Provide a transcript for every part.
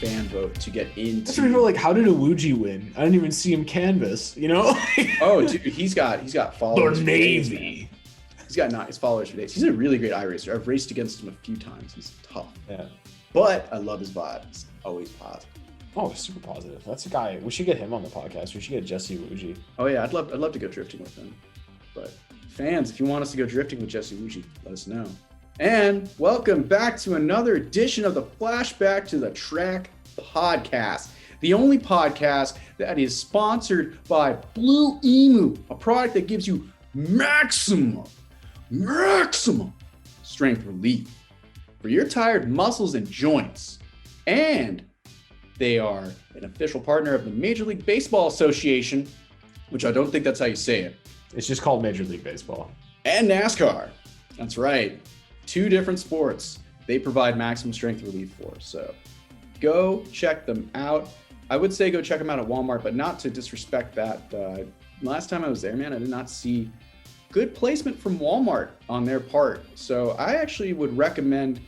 fan vote to get into. That's what like, how did Awuji win? I didn't even see him canvas, you know? Oh, dude, he's got followers. The Navy. He's got his followers for days. He's a really great iRacer. I've raced against him a few times. He's tough. Yeah. But I love his vibe. He's always positive. Oh, super positive. That's a guy. We should get him on the podcast. We should get Jesse Awuji. Oh yeah, I'd love to go drifting with him. But fans, if you want us to go drifting with Jesse Awuji, let us know. And welcome back to another edition of the Flashback to the Track podcast. The only podcast that is sponsored by Blue Emu, a product that gives you maximum strength relief for your tired muscles and joints. And they are an official partner of the Major League Baseball Association, which I don't think that's how you say it. It's just called Major League Baseball. And NASCAR. That's right. Two different sports they provide maximum strength relief for. So go check them out. I would say go check them out at Walmart, but not to disrespect that. Last time I was there, man, I did not see good placement from Walmart on their part. So I actually would recommend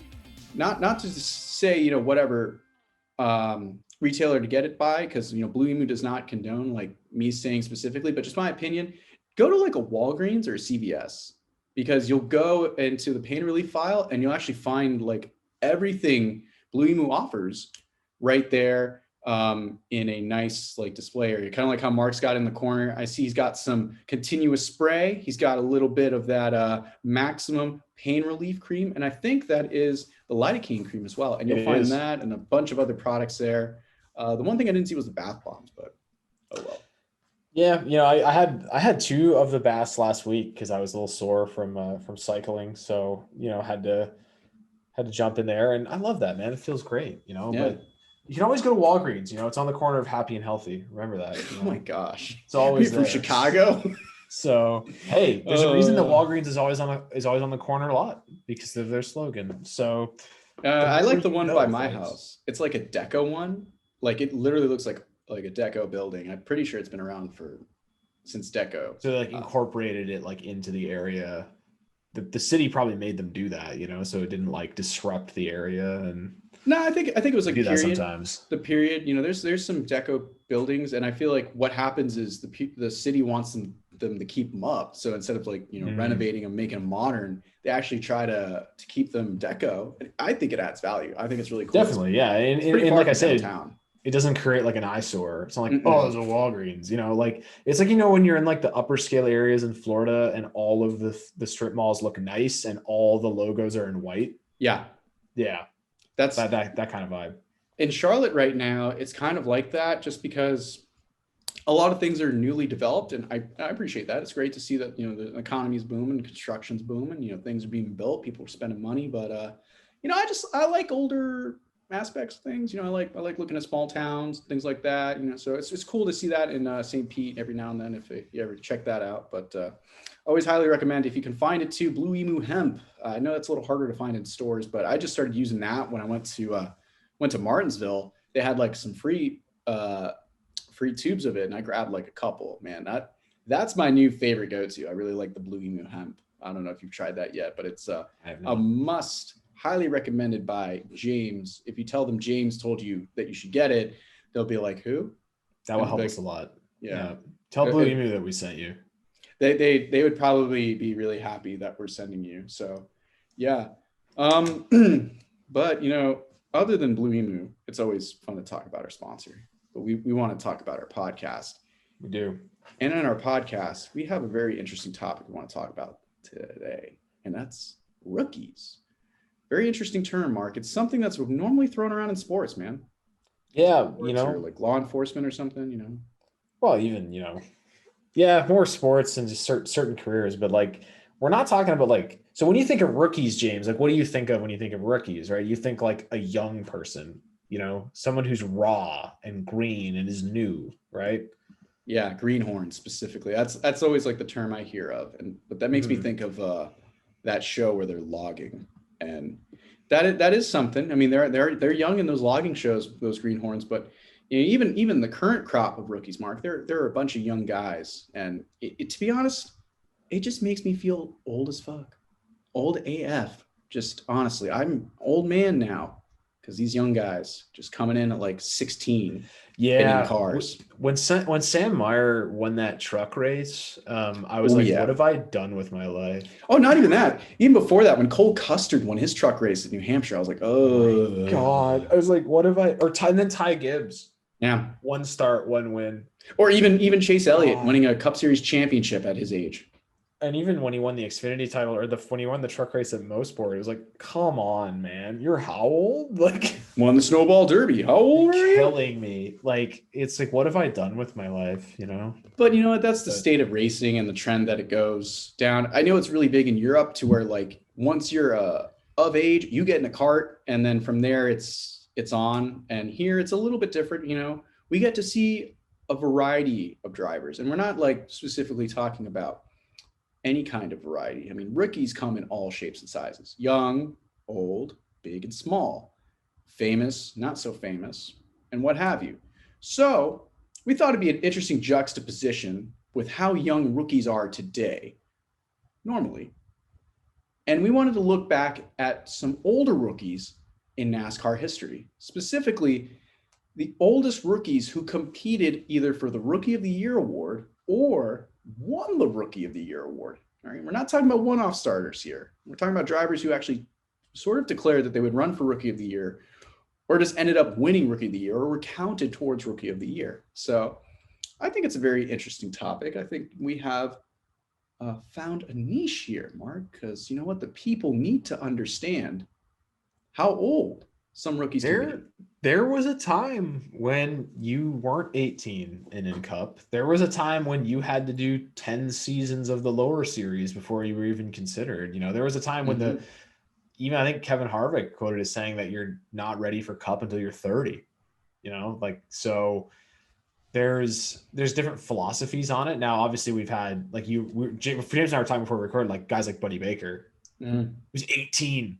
not to say, whatever retailer to get it by, because, Blue Emu does not condone like me saying specifically, but just my opinion, go to like a Walgreens or a CVS, because you'll go into the pain relief file and you'll actually find like everything Blue Emu offers right there in a nice like display area, kind of like how Mark's got in the corner. I see he's got some continuous spray. He's got a little bit of that maximum pain relief cream. And I think that is the lidocaine cream as well. And you'll find that and a bunch of other products there. The one thing I didn't see was the bath bombs, but oh well. Yeah, I had two of the baths last week because I was a little sore from cycling, so had to jump in there, and I love that, man. It feels great, Yeah. But you can always go to Walgreens. It's on the corner of Happy and Healthy. Remember that. Oh my gosh, it's always from Chicago. So hey, there's a reason that Walgreens is always on the corner lot because of their slogan. So I like the one by my house. It's like a deco one. Like it literally looks like a deco building. I'm pretty sure it's been around since deco. So they like incorporated it like into the area. The city probably made them do that, so it didn't like disrupt the area. And no, I think it was like period. Sometimes the period, there's some deco buildings, and I feel like what happens is the city wants them to keep them up. So instead of like renovating them, making them modern, they actually try to keep them deco. And I think it adds value. I think it's really cool. Definitely, yeah. And like I said, it doesn't create like an eyesore. It's not like, oh, there's a Walgreens, like it's like, when you're in like the upper scale areas in Florida and all of the strip malls look nice and all the logos are in white. Yeah. Yeah. That's that kind of vibe. In Charlotte right now, it's kind of like that just because a lot of things are newly developed. And I appreciate that. It's great to see that, the economy's booming, construction's booming, things are being built, people are spending money. But, I like older aspects of things. I like looking at small towns, things like that, so it's cool to see that in St. Pete every now and then if you ever check that out. But always highly recommend if you can find it too. Blue Emu hemp. I know it's a little harder to find in stores, but I just started using that when I went to Martinsville. They had like some free tubes of it, and I grabbed like a couple. Man, that's my new favorite go-to. I really like the Blue Emu hemp. I don't know if you've tried that yet, but it's a must. Highly recommended by James. If you tell them James told you that you should get it, they'll be like, who? That will help us a lot. Yeah. Tell Blue Emu that we sent you. They would probably be really happy that we're sending you. So yeah. But other than Blue Emu, it's always fun to talk about our sponsor. But we want to talk about our podcast. We do. And in our podcast, we have a very interesting topic we want to talk about today, and that's rookies. Very interesting term, Mark. It's something that's normally thrown around in sports, man. Yeah, or like law enforcement or something, Well, even, yeah, more sports and just certain careers, but like we're not talking about like, so when you think of rookies, James, like what do you think of when you think of rookies, right? You think like a young person, someone who's raw and green and is new, right? Yeah, greenhorn specifically. That's always like the term I hear of, but that makes me think of that show where they're logging. And that is something. I mean, they're young in those logging shows, those greenhorns, but even the current crop of rookies, Mark, there are a bunch of young guys, and to be honest, it just makes me feel old as fuck, old AF. Just honestly, I'm old man now because these young guys just coming in at like 16, Yeah, hitting cars. when Sam Meyer won that truck race, I was Oh, like, yeah. what have I done with my life? Oh, not even that. Even before that, when Cole Custer won his truck race at New Hampshire, I was like, oh, God, I was like, what have I? And then Ty Gibbs, yeah. 1 start, 1 win. Or even Chase Elliott God. winning a Cup Series championship at his age. And even when he won the Xfinity title, or when he won the truck race at Mosport, it was like, come on, man, you're how old? Like, Won the Snowball Derby. How old are you? killing me. Like, it's like, what have I done with my life? You know? But you know what? That's the state of racing and the trend that it goes down. I know it's really big in Europe to where like once you're of age, you get in a cart, and then from there it's on. And here it's a little bit different. You know, we get to see a variety of drivers, and we're not like specifically talking about any kind of variety. I mean, rookies come in all shapes and sizes: young, old, big, and small, famous, not so famous, and what have you. So we thought it'd be an interesting juxtaposition with how young rookies are today, normally. And we wanted to look back at some older rookies in NASCAR history, specifically the oldest rookies who competed either for the Rookie of the Year award or won the Rookie of the Year award. All right, we're not talking about one-off starters here. We're talking about drivers who actually sort of declared that they would run for Rookie of the Year, or just ended up winning Rookie of the Year, or were counted towards Rookie of the Year. So I think it's a very interesting topic. I think we have found a niche here, Mark, because you know what? The people need to understand how old some rookies can be. There was a time when you weren't 18 and in Cup. There was a time when you had to do 10 seasons of the lower series before you were even considered. You know, there was a time when even I think Kevin Harvick quoted as saying that you're not ready for Cup until you're 30. You know, like, so there's different philosophies on it. Now, obviously, we've had like James and I were talking before we recorded, like guys like Buddy Baker, who's 18, and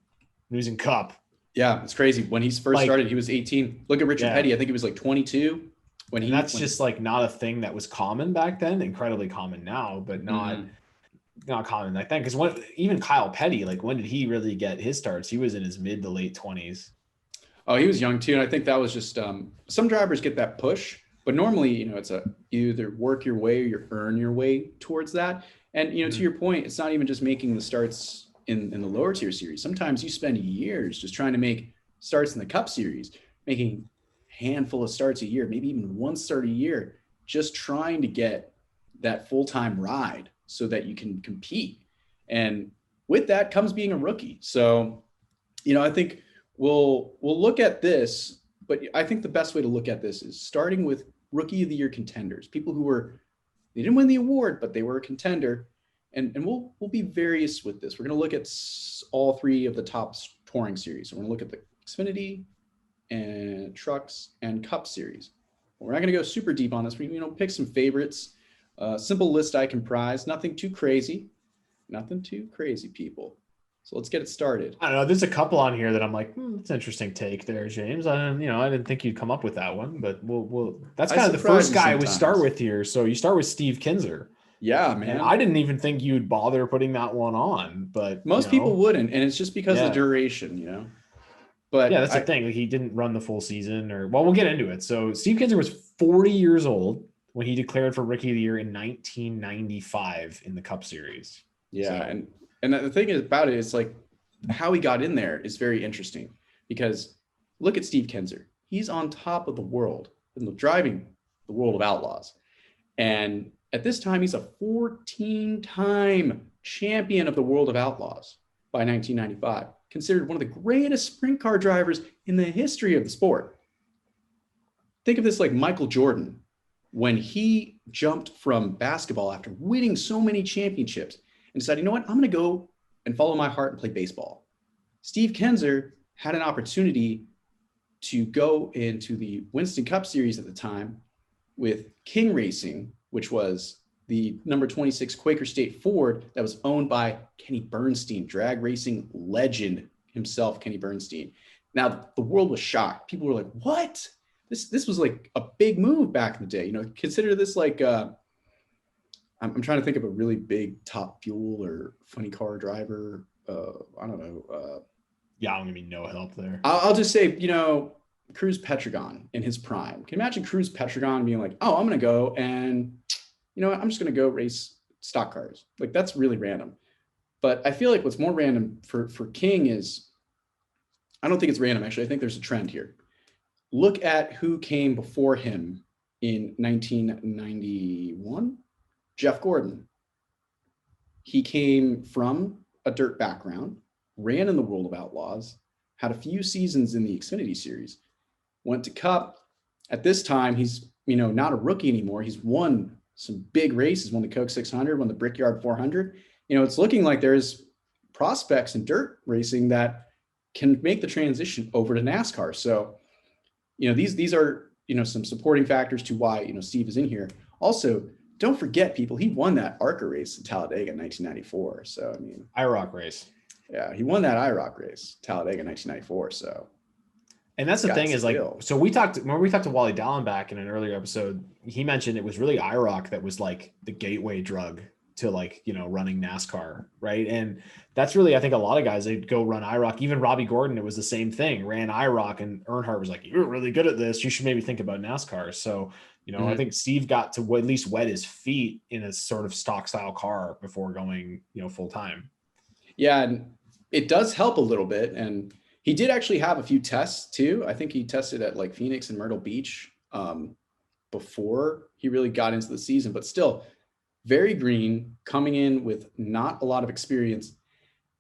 he was in Cup. Yeah, it's crazy. When he first started, he was 18. Look at Richard Petty. I think he was like 22 when that's just like not a thing that was common back then. Incredibly common now, but not common back then. Because even Kyle Petty, like when did he really get his starts? He was in his mid to late 20s. Oh, he was young too, and I think that was just some drivers get that push, but normally, you know, it's you either work your way or you earn your way towards that. And you know, to your point, it's not even just making the starts in the lower tier series. Sometimes you spend years just trying to make starts in the Cup Series, making a handful of starts a year, maybe even 1 start a year, just trying to get that full-time ride so that you can compete. And with that comes being a rookie. So, you know, I think we'll look at this, but I think the best way to look at this is starting with Rookie of the Year contenders, people who they didn't win the award, but they were a contender. And we'll be various with this. We're going to look at all 3 of the top touring series. We're going to look at the Xfinity and Trucks and Cup series. We're not going to go super deep on this. We pick some favorites. Simple list I comprise. Nothing too crazy, people. So let's get it started. I don't know. There's a couple on here that I'm like, it's an interesting take there, James. I didn't think you'd come up with that one, but we'll. That's kind of the first guy we start with here. So you start with Steve Kinser. Yeah, man. And I didn't even think you'd bother putting that one on, but most people wouldn't, and it's just because of the duration, you know. But yeah, that's the thing. Like, he didn't run the full season, we'll get into it. So Steve Kinser was 40 years old when he declared for Rookie of the Year in 1995 in the Cup Series. Yeah, so. And the thing about it is like how he got in there is very interesting, because look at Steve Kinser. He's on top of the world in driving the World of Outlaws, and at this time, he's a 14-time champion of the World of Outlaws by 1995, considered one of the greatest sprint car drivers in the history of the sport. Think of this like Michael Jordan, when he jumped from basketball after winning so many championships and decided, you know what, I'm going to go and follow my heart and play baseball. Steve Kinser had an opportunity to go into the Winston Cup Series at the time with King Racing, which was the number 26 Quaker State Ford that was owned by Kenny Bernstein, drag racing legend himself, Kenny Bernstein. Now, the world was shocked. People were like, what? This was like a big move back in the day. You know, consider this like, I'm trying to think of a really big Top Fuel or funny car driver. I don't know. Yeah, I'm gonna be no help there. I'll just say, Cruz Petragon in his prime. Can you imagine Cruz Petragon being like, oh, I'm going to go and, I'm just going to go race stock cars. Like, that's really random. But I feel like what's more random for King is, I don't think it's random, actually. I think there's a trend here. Look at who came before him in 1991. Jeff Gordon. He came from a dirt background, ran in the World of Outlaws, had a few seasons in the Xfinity Series, went to Cup. At this time, he's, not a rookie anymore. He's won some big races, won the Coke 600, won the Brickyard 400. It's looking like there's prospects in dirt racing that can make the transition over to NASCAR. So, these are, some supporting factors to why, Steve is in here. Also, don't forget, people, he won that ARCA race in Talladega in 1994. So, IROC race. Yeah, he won that IROC race, Talladega 1994. So, and that's the thing is like, so we talked to Wally Dallenbach in an earlier episode. He mentioned it was really IROC that was like the gateway drug to like, running NASCAR. Right. And that's really, I think a lot of guys, they'd go run IROC. Even Robbie Gordon, it was the same thing, ran IROC, and Earnhardt was like, you're really good at this. You should maybe think about NASCAR. So, I think Steve got to at least wet his feet in a sort of stock style car before going, full time. Yeah. And it does help a little bit. And he did actually have a few tests too. I think he tested at like Phoenix and Myrtle Beach before he really got into the season, but still very green, coming in with not a lot of experience.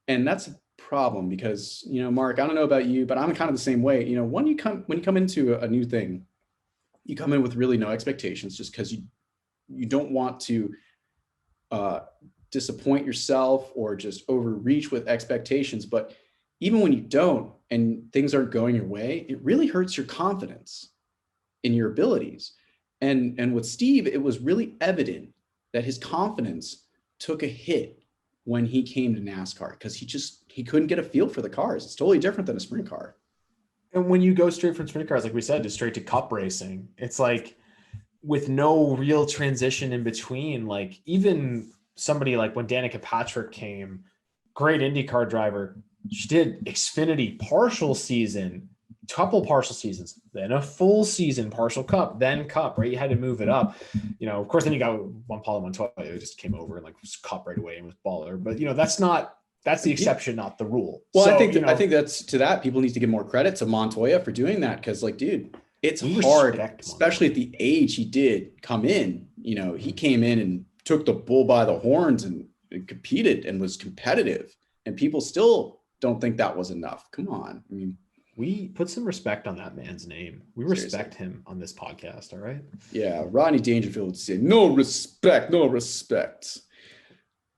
And that's a problem because, Mark, I don't know about you, but I'm kind of the same way. When you come into a new thing, you come in with really no expectations just because you don't want to disappoint yourself or just overreach with expectations. But even when you don't and things aren't going your way, it really hurts your confidence in your abilities. And with Steve, it was really evident that his confidence took a hit when he came to NASCAR because he couldn't get a feel for the cars. It's totally different than a sprint car. And when you go straight from sprint cars, like we said, to straight to Cup racing, it's like with no real transition in between. Like even somebody like when Danica Patrick came, great IndyCar driver, she did Xfinity partial season, couple partial seasons, then a full season partial Cup, then Cup, right? You had to move it up. Of course, then you got Juan Pablo Montoya who just came over and like was Cup right away and was baller. But that's the exception, not the rule. Well, so, I think that's to that. People need to give more credit to Montoya for doing that because, like, dude, it's hard, especially at the age he did come in. He came in and took the bull by the horns and competed and was competitive, and people still don't think that was enough. Come on, we put some respect on that man's name. We respect him on this podcast. All right. Yeah. Rodney Dangerfield would say, no respect, no respect.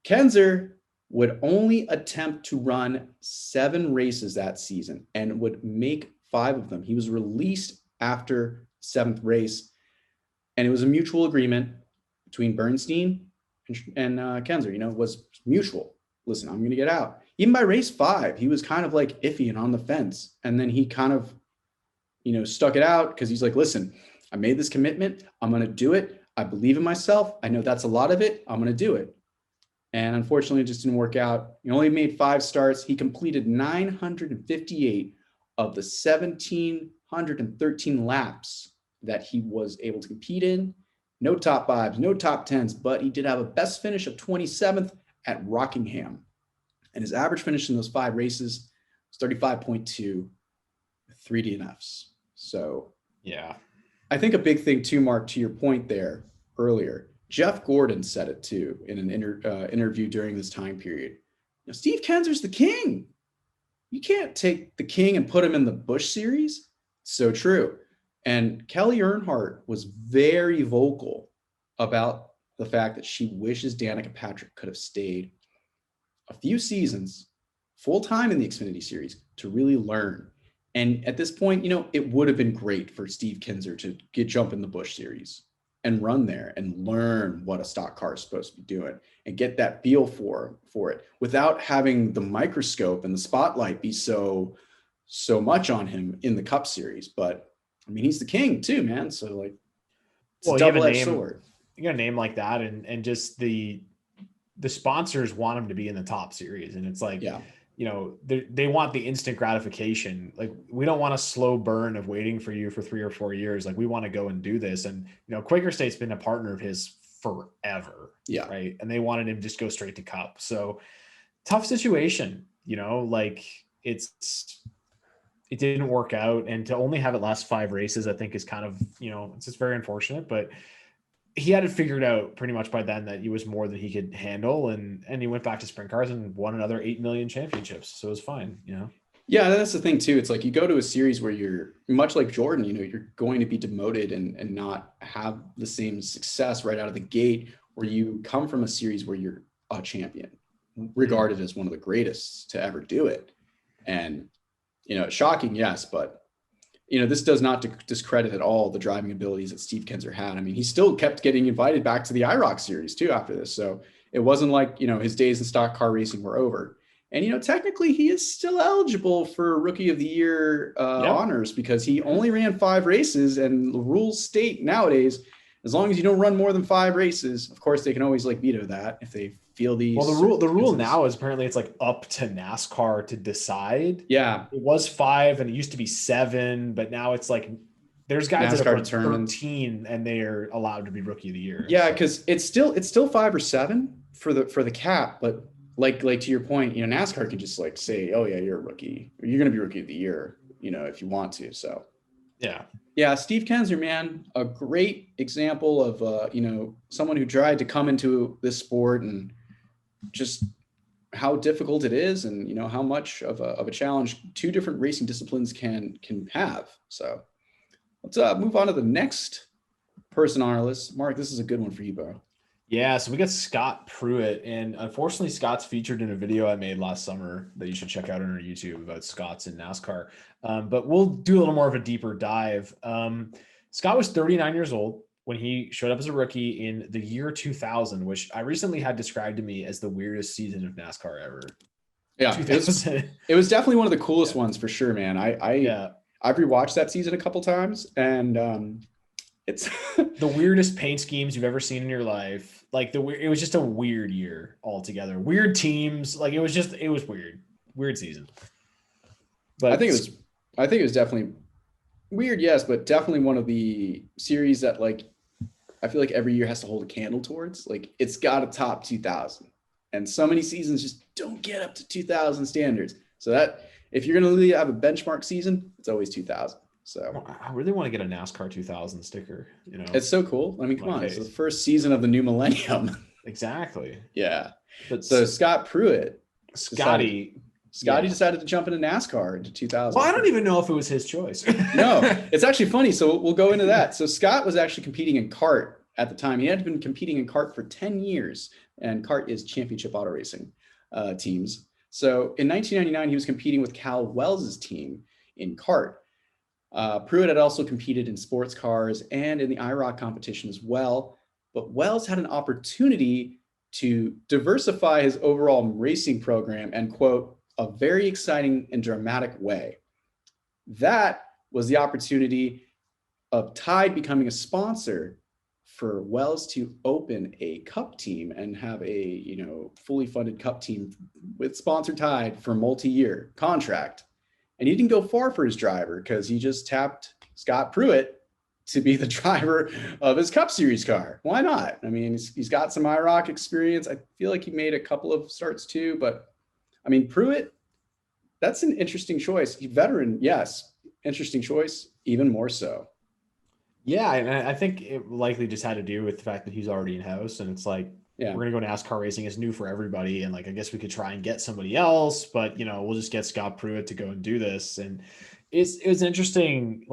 Kinser would only attempt to run 7 races that season and would make 5 of them. He was released after 7th race, and it was a mutual agreement between Bernstein and Kinser, was mutual. Listen, I'm going to get out. Even by race 5, he was kind of like iffy and on the fence. And then he kind of, stuck it out because he's like, listen, I made this commitment. I'm going to do it. I believe in myself. I know that's a lot of it. I'm going to do it. And unfortunately, it just didn't work out. He only made 5 starts. He completed 958 of the 1,713 laps that he was able to compete in. No top 5s, no top 10s, but he did have a best finish of 27th at Rockingham. And his average finish in those 5 races was 35.2 with 3 DNFs. So, yeah, I think a big thing too, Mark, to your point there earlier, Jeff Gordon said it too in an interview during this time period. Steve Kinser's the king. You can't take the king and put him in the Busch series. So true. And Kelly Earnhardt was very vocal about the fact that she wishes Danica Patrick could have stayed a few seasons full time in the Xfinity series to really learn. And at this point, it would have been great for Steve Kinser to jump in the Busch series and run there and learn what a stock car is supposed to be doing and get that feel for it without having the microscope and the spotlight be so much on him in the Cup series. But he's the king too, man. So like, it's a double-edged sword. You got a name like that, and just the sponsors want him to be in the top series, and it's like, yeah, they want the instant gratification. Like, we don't want a slow burn of waiting for you for 3 or 4 years. Like, we want to go and do this. And, Quaker State's been a partner of his forever. Yeah. Right. And they wanted him to just go straight to Cup. So tough situation, like it didn't work out. And to only have it last 5 races, I think is kind of, it's just very unfortunate, but he had it figured out pretty much by then that he was more than he could handle. And he went back to sprint cars and won another 8 million championships. So it was fine, Yeah, that's the thing too. It's like you go to a series where you're much like Jordan, you're going to be demoted and not have the same success right out of the gate, or you come from a series where you're a champion, regarded as one of the greatest to ever do it. And, shocking, yes, but, this does not discredit at all the driving abilities that Steve Kinser had. I mean, he still kept getting invited back to the IROC series too after this. So it wasn't like, his days in stock car racing were over. And, technically he is still eligible for Rookie of the Year honors, because he only ran 5 races, and the rules state nowadays, as long as you don't run more than 5 races, of course they can always veto that if they feel these. Well, the rule now is apparently it's up to NASCAR to decide. Yeah. It was 5 and it used to be 7, but now it's there's guys NASCAR that are determined 13 and they are allowed to be Rookie of the Year. Yeah, because it's still 5 or 7 for the cap, but like to your point, NASCAR can just say, oh yeah, you're a rookie, or you're going to be Rookie of the Year, if you want to. So yeah, Steve Kinser, man, a great example of someone who tried to come into this sport and just how difficult it is, and how much of a challenge 2 different racing disciplines can have. So let's move on to the next person on our list. Mark, this is a good one for you, bro. Yeah, so we got Scott Pruitt, and unfortunately Scott's featured in a video I made last summer that you should check out on our YouTube about Scott's in NASCAR. But we'll do a little more of a deeper dive. Scott was 39 years old when he showed up as a rookie in the year 2000, which I recently had described to me as the weirdest season of NASCAR ever. Yeah, it was definitely one of the coolest ones for sure, man. I've rewatched that season a couple times, and it's the weirdest paint schemes you've ever seen in your life. It was just a weird year altogether. Weird teams. It was weird season. But I think it was definitely weird, yes, but definitely one of the series that I feel like every year has to hold a candle towards. It's got to top 2000, and so many seasons just don't get up to 2000 standards. So that if you're going to have a benchmark season, it's always 2000. So I really want to get a NASCAR 2000 sticker. It's so cool. I mean, come on, it's the first season of the new millennium. Exactly. Yeah. But so Scott Pruitt, Scotty decided to jump into NASCAR into 2000. Well, I don't even know if it was his choice. No, it's actually funny. So we'll go into that. So Scott was actually competing in kart at the time. He had been competing in kart for 10 years, and kart is championship auto racing teams. So in 1999, he was competing with Cal Wells's team in kart. Pruitt had also competed in sports cars and in the IROC competition as well, but Wells had an opportunity to diversify his overall racing program and, quote, a very exciting and dramatic way. That was the opportunity of Tide becoming a sponsor for Wells to open a cup team and have a, fully funded cup team with sponsor Tide for a multi-year contract. And he didn't go far for his driver, because he just tapped Scott Pruitt to be the driver of his Cup Series car. Why not? I mean, he's got some IROC experience. I feel like he made a couple of starts too, but I mean, Pruitt, that's an interesting choice. Veteran, yes. Interesting choice, even more so. Yeah, and I think it likely just had to do with the fact that he's already in-house, and it's we're going to go NASCAR racing. It's new for everybody. And I guess we could try and get somebody else, but we'll just get Scott Pruitt to go and do this. And it was interesting.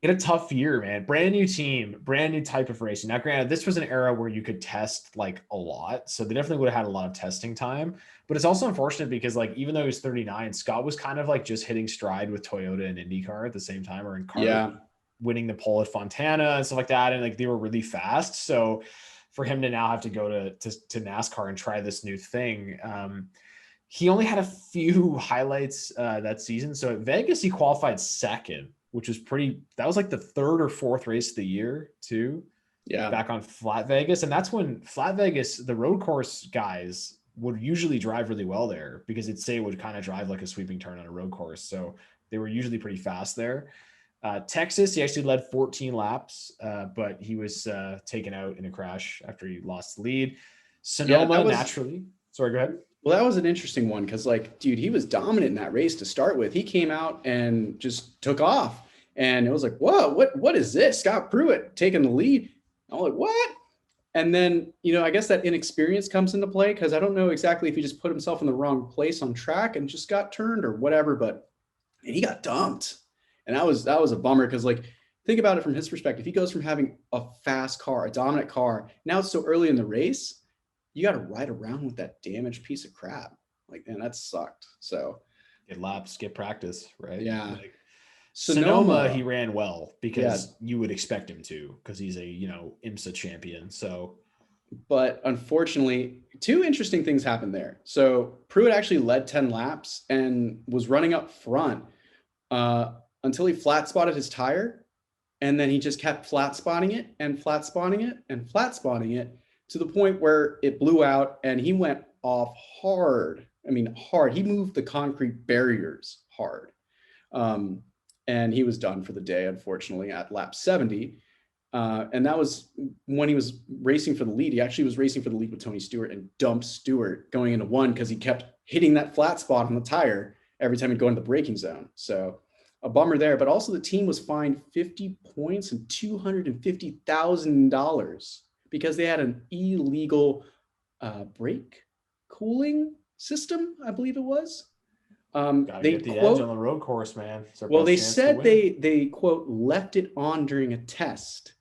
In a tough year, man, brand new team, brand new type of racing. Now, granted, this was an era where you could test a lot. So they definitely would have had a lot of testing time, but it's also unfortunate because even though he was 39, Scott was kind of just hitting stride with Toyota and IndyCar at the same time, or in kart, winning the pole at Fontana and stuff like that. And they were really fast. So for him to now have to go to NASCAR and try this new thing. He only had a few highlights that season. So at Vegas, he qualified second, which was that was the 3rd or 4th race of the year too. Yeah. Back on Flat Vegas. And that's when Flat Vegas, the road course guys would usually drive really well there because it'd say it would kind of drive like a sweeping turn on a road course. So they were usually pretty fast there. Texas, he actually led 14 laps, but he was taken out in a crash after he lost the lead. Sonoma, naturally. Sorry, go ahead. Well, that was an interesting one because, like, dude, he was dominant in that race to start with. He came out and just took off. And it was like, whoa, what is this? Scott Pruitt taking the lead. I'm like, what? And then, I guess that inexperience comes into play because I don't know exactly if he just put himself in the wrong place on track and just got turned or whatever, but he got dumped. And that was a bummer because, like, think about it from his perspective. He goes from having a fast car, a dominant car. Now it's so early in the race. You got to ride around with that damaged piece of crap. Like, man, that sucked. So get laps, get practice, right? Yeah. Like, Sonoma, he ran well because you would expect him to because he's a, IMSA champion. So, but unfortunately, two interesting things happened there. So Pruitt actually led 10 laps and was running up front until he flat spotted his tire. And then he just kept flat spotting it and flat spotting it and flat spotting it to the point where it blew out and he went off hard. I mean, hard. He moved the concrete barriers hard. And he was done for the day, unfortunately, at lap 70. And that was when he was racing for the lead. He actually was racing for the lead with Tony Stewart and dumped Stewart going into one because he kept hitting that flat spot on the tire every time he'd go into the braking zone. So a bummer there. But also the team was fined 50 points and $250,000 because they had an illegal brake cooling system, I believe it was. They get the edge on the road course, man. Well, they said they quote left it on during a test,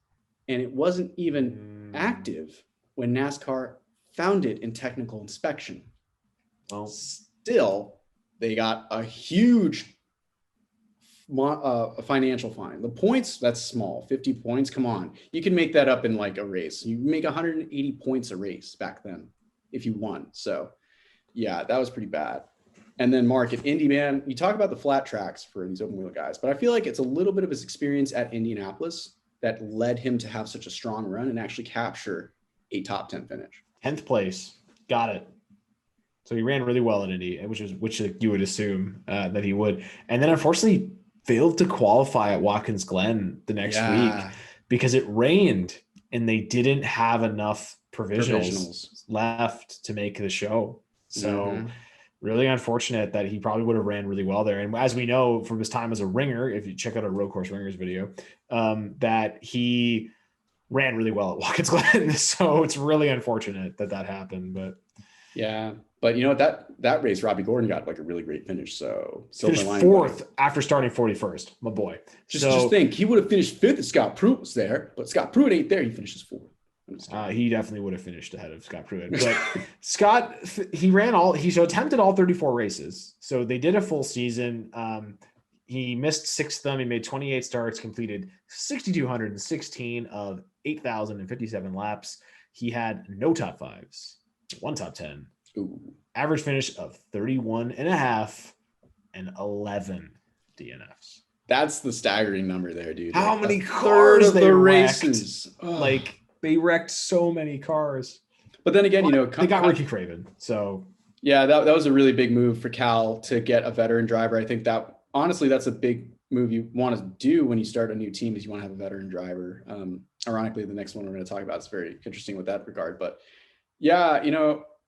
and it wasn't even active when NASCAR found it in technical inspection. Well, still, they got a huge financial fine. The points, that's small. 50 points, come on. You can make that up in like a race. You make 180 points a race back then if you won. So, yeah, that was pretty bad. And then, Mark, at Indy, man, you talk about the flat tracks for these open wheel guys, but I feel like it's a little bit of his experience at Indianapolis that led him to have such a strong run and actually capture a top 10 finish. 10th place. Got it. So he ran really well at Indy, which you would assume that he would. And then, unfortunately, failed to qualify at Watkins Glen the next week because it rained and they didn't have enough provisionals left to make the show. So really unfortunate that he probably would have ran really well there. And as we know from his time as a ringer, if you check out our Road Course Ringers video, that he ran really well at Watkins Glen. So it's really unfortunate that happened. But yeah. But you know what, that race, Robbie Gordon got like a really great finish. So finished fourth after starting 41st, my boy. Just think, he would have finished fifth if Scott Pruitt was there, but Scott Pruitt ain't there. He finishes fourth. He definitely would have finished ahead of Scott Pruitt. But Scott, he attempted all 34 races. So they did a full season. He missed 6 of them. He made 28 starts, completed 6,216 of 8,057 laps. He had no top 5s, 1 top 10. Ooh. Average finish of 31.5 and 11 DNFs. That's the staggering number there, dude. How many cars they races? Like, they wrecked so many cars. But then again, they got Ricky Craven. So yeah, that was a really big move for Cal to get a veteran driver. I think that honestly, that's a big move you want to do when you start a new team, is you want to have a veteran driver. Ironically, the next one we're going to talk about is very interesting with that regard. But yeah,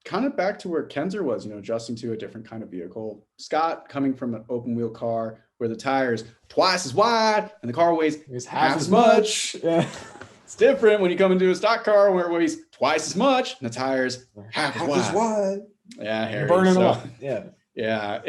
kind of back to where Kinser was, adjusting to a different kind of vehicle. Scott coming from an open wheel car where the tires wise as wide and the car weighs half as much. Yeah. It's different when you come into a stock car where it weighs twice as much and the tires half as wide. Yeah, Harry. Burning them up. Yeah.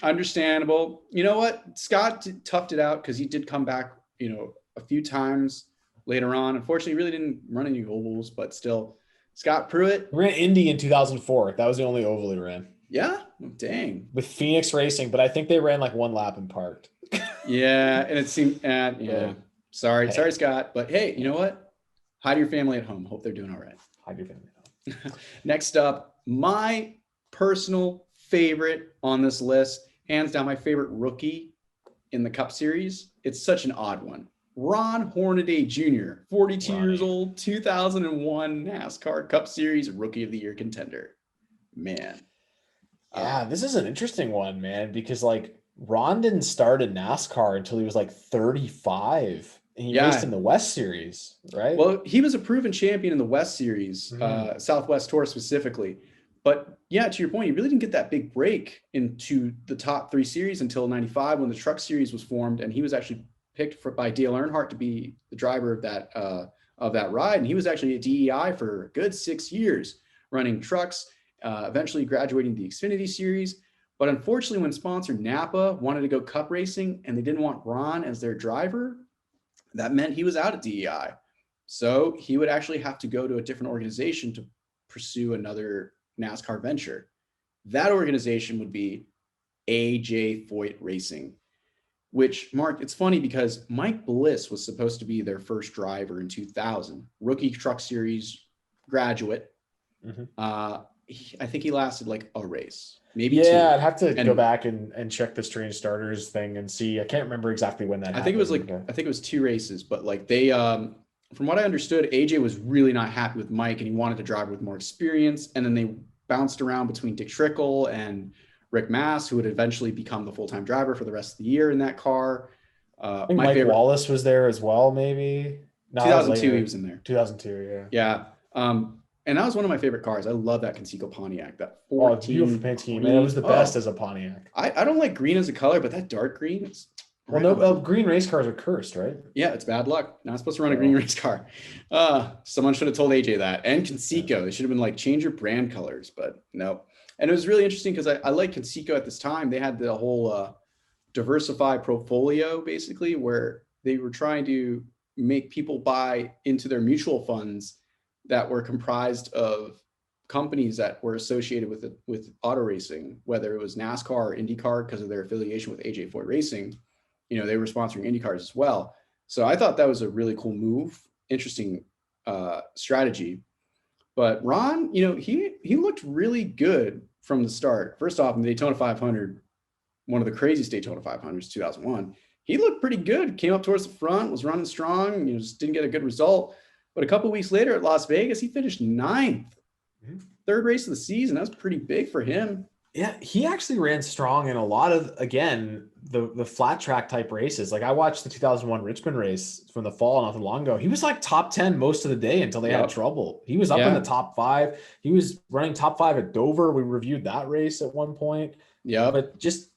Understandable. You know what? Scott toughed it out because he did come back, a few times later on. Unfortunately, he really didn't run any ovals, but still. Scott Pruitt. We ran Indy in 2004. That was the only oval he ran. Yeah? Oh, dang. With Phoenix Racing, but I think they ran like 1 lap and parked. Yeah, and it seemed, Sorry, Scott. But hey, you know what? Hide your family at home. Hope they're doing all right. Hide your family at home. Next up, my personal favorite on this list, hands down my favorite rookie in the Cup Series. It's such an odd one. Ron Hornaday Jr., 42 years old, 2001 NASCAR Cup Series Rookie of the Year contender. man. Yeah, this is an interesting one, man, because like Ron didn't start in NASCAR until he was like 35 and he raced in the West Series, right? Well, he was a proven champion in the West Series, Southwest Tour specifically. But yeah, to your point, he really didn't get that big break into the top 3 series until 95 when the Truck Series was formed. And he was actually picked by Dale Earnhardt to be the driver of that ride. And he was actually at DEI for a good 6 years running trucks, eventually graduating the Xfinity Series. But unfortunately, when sponsor Napa wanted to go cup racing and they didn't want Ron as their driver, that meant he was out at DEI. So he would actually have to go to a different organization to pursue another NASCAR venture. That organization would be AJ Foyt Racing, which, Mark, it's funny because Mike Bliss was supposed to be their first driver in 2000, rookie Truck Series graduate. I think he lasted like a race, maybe 2. I'd have to go back and check the strange starters thing and see. I can't remember exactly when that happened. I think it was 2 races, but like they, from what I understood, AJ was really not happy with Mike and he wanted a driver with more experience. And then they bounced around between Dick Trickle and Rick Mass, who would eventually become the full-time driver for the rest of the year in that car. I think Mike Wallace was there as well, maybe. No, 2002 he was in there. 2002, yeah. And that was one of my favorite cars. I love that Conseco Pontiac. That 14 beautiful paint scheme. Man, it was the best as a Pontiac. I don't like green as a color, but that dark green is. Green race cars are cursed, right? Yeah, it's bad luck. Not supposed to run a green race car. Someone should have told AJ that. And Conseco, they should have been like, change your brand colors, but no. And it was really interesting because I like Conseco at this time. They had the whole diversify portfolio, basically, where they were trying to make people buy into their mutual funds that were comprised of companies that were associated with auto racing, whether it was NASCAR or IndyCar because of their affiliation with AJ Foyt Racing. You know, they were sponsoring IndyCars as well. So I thought that was a really cool move, interesting strategy. But Ron, you know, he looked really good from the start. First off, in the Daytona 500, one of the craziest Daytona 500s, 2001, he looked pretty good. Came up towards the front, was running strong, you know, just didn't get a good result. But a couple of weeks later at Las Vegas, he finished 9th. 3rd race of the season. That was pretty big for him. Yeah, he actually ran strong in a lot of, again, the flat track type races. Like I watched the 2001 Richmond race from the fall not too long ago. He was like top 10 most of the day until they had trouble. He was up in the top 5. He was running top 5 at Dover. We reviewed that race at one point. Yeah. But just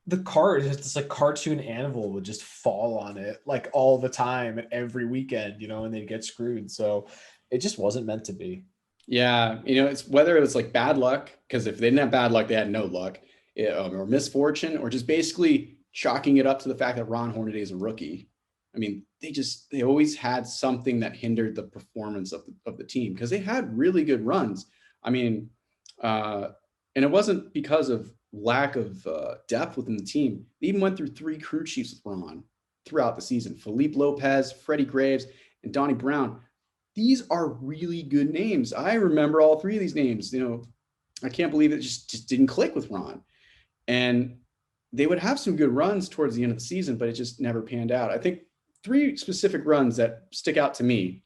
the car, it's like cartoon animal would just fall on it like all the time and every weekend, you know, and they'd get screwed. So it just wasn't meant to be. Yeah. You know, it's whether it was like bad luck, because if they didn't have bad luck, they had no luck, or misfortune, or just basically chalking it up to the fact that Ron Hornaday is a rookie. I mean, they always had something that hindered the performance of the team because they had really good runs. I mean, and it wasn't because of lack of depth within the team. They even went through 3 crew chiefs with Ron throughout the season. Felipe Lopez, Freddie Graves, and Donnie Brown. These are really good names. I remember all 3 of these names. You know, I can't believe it just didn't click with Ron. And they would have some good runs towards the end of the season, but it just never panned out. I think 3 specific runs that stick out to me.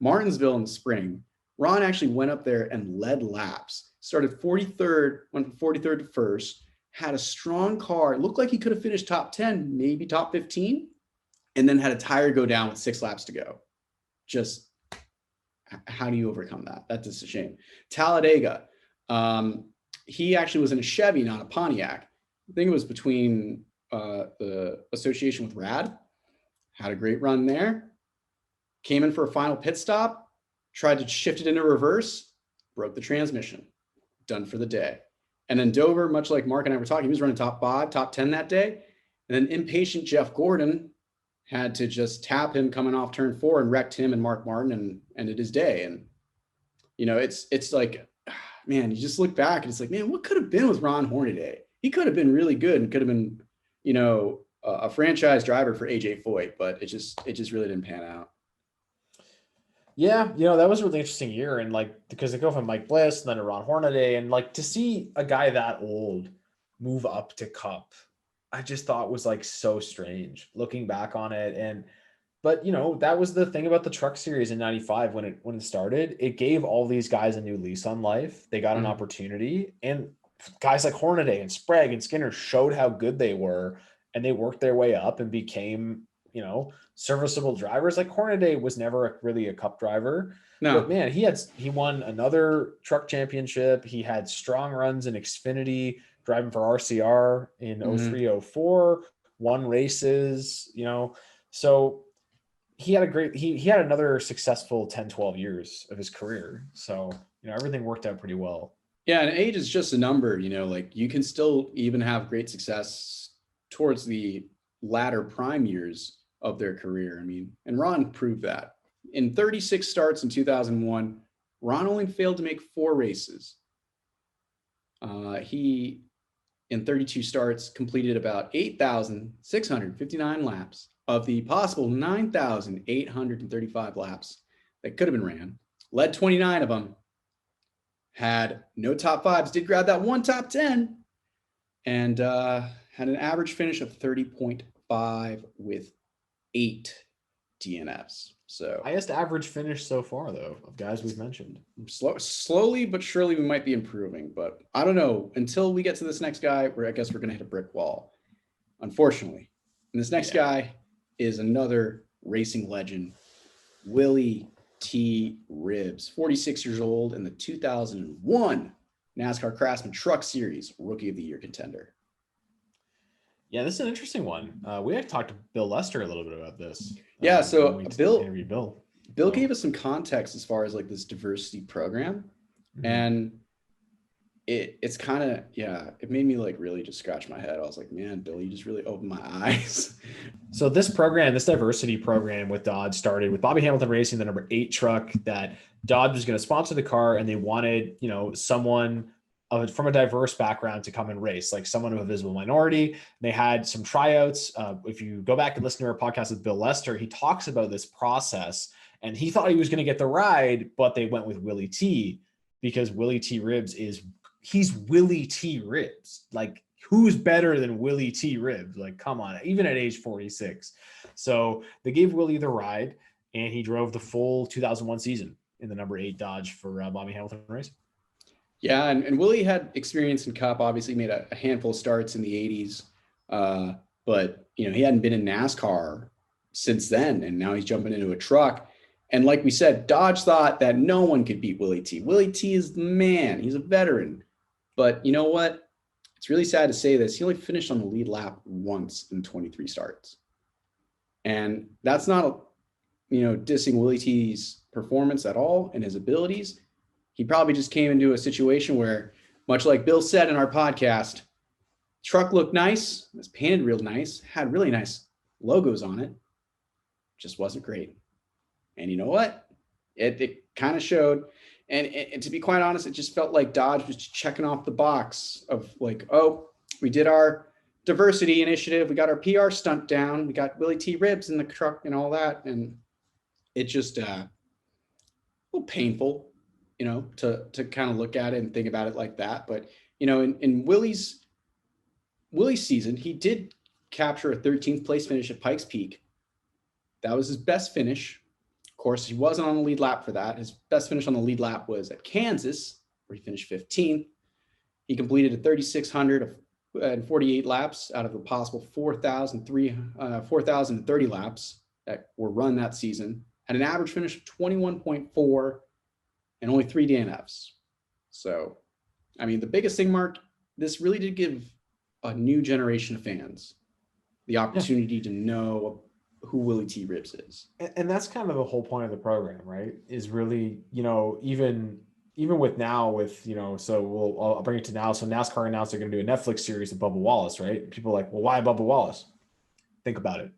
Martinsville in the spring. Ron actually went up there and led laps. Started 43rd, went from 43rd to 1st, had a strong car. It looked like he could have finished top 10, maybe top 15, and then had a tire go down with 6 laps to go. Just how do you overcome that? That's just a shame. Talladega. He actually was in a Chevy, not a Pontiac. I think it was between the association with Rad. Had a great run there. Came in for a final pit stop. Tried to shift it into reverse. Broke the transmission. Done for the day. And then Dover, much like Mark and I were talking, he was running top 5, top 10 that day. And then impatient Jeff Gordon had to just tap him coming off turn 4 and wrecked him and Mark Martin and ended his day. And, you know, it's like, man, you just look back and it's like, man, what could have been with Ron Hornaday? He could have been really good and could have been, you know, a franchise driver for AJ Foyt, but it just really didn't pan out. Yeah, you know, that was a really interesting year. And like, because they go from Mike Bliss and then to Ron Hornaday, and like to see a guy that old move up to Cup, I just thought was like so strange looking back on it. And But that was the thing about the truck series in 95 when it started. It gave all these guys a new lease on life. They got an opportunity, and guys like Hornaday and Sprague and Skinner showed how good they were, and they worked their way up and became, serviceable drivers. Like Hornaday was never really a cup driver, but No. man, he won another truck championship. He had strong runs in Xfinity, driving for RCR in 03, 04, won races, so he had he had another successful 10, 12 years of his career. So, everything worked out pretty well. Yeah, and age is just a number, like you can still even have great success towards the latter prime years of their career. I mean, and Ron proved that. In 36 starts in 2001, Ron only failed to make 4 races. He, in 32 starts, completed about 8,659 laps of the possible 9,835 laps that could have been ran. Led 29 of them. Had no top 5s, did grab that one top 10, and had an average finish of 30.5 with 8 DNFs. So highest average finish so far, though, of guys we've mentioned. Slowly but surely we might be improving, but I don't know. Until we get to this next guy, I guess we're going to hit a brick wall, unfortunately. And this next guy is another racing legend, Willie T. Ribbs, 46 years old, in the 2001 NASCAR Craftsman Truck Series Rookie of the Year contender. Yeah, this is an interesting one. We had talked to Bill Lester a little bit about this. Yeah, so Bill gave us some context as far as like this diversity program, and it's kind of, it made me like really just scratch my head. I was like, man, Bill, you just really opened my eyes. So this diversity program with Dodge started with Bobby Hamilton Racing, the number 8 truck, that Dodge was going to sponsor the car, and they wanted, someone from a diverse background to come and race, like someone of a visible minority. They had some tryouts. If you go back and listen to our podcast with Bill Lester, he talks about this process, and he thought he was going to get the ride, but they went with Willie T, because Willie T. Ribbs he's Willie T. Ribbs. Like, who's better than Willie T. Ribbs? Like, come on, even at age 46. So they gave Willie the ride, and he drove the full 2001 season in the number 8 Dodge for Bobby Hamilton Racing. Yeah, and Willie had experience in Cup, obviously made a handful of starts in the 80s, but, he hadn't been in NASCAR since then, and now he's jumping into a truck. And like we said, Dodge thought that no one could beat Willie T. Willie T is the man. He's a veteran. But you know what? It's really sad to say this. He only finished on the lead lap once in 23 starts. And that's not, dissing Willie T's performance at all and his abilities. He probably just came into a situation where, much like Bill said in our podcast, truck looked nice, it was painted real nice, had really nice logos on it, just wasn't great. And you know what? It kind of showed. And to be quite honest, it just felt like Dodge was checking off the box of like, oh, we did our diversity initiative. We got our PR stunt down. We got Willie T. Ribbs in the truck and all that. And it just a little painful, to kind of look at it and think about it like that. But, in Willie's season, he did capture a 13th place finish at Pikes Peak. That was his best finish. Of course, he wasn't on the lead lap for that. His best finish on the lead lap was at Kansas, where he finished 15th. He completed a 3,648 laps out of the possible 4,030 laps that were run that season, had an average finish of 21.4 and only 3 DNFs. So, I mean, the biggest thing, Mark, this really did give a new generation of fans the opportunity to know who Willie T. Ribbs is. And that's kind of the whole point of the program, right? Is really, even with now with, so I'll bring it to now. So NASCAR announced they're going to do a Netflix series of Bubba Wallace, right? People are like, well, why Bubba Wallace? Think about it.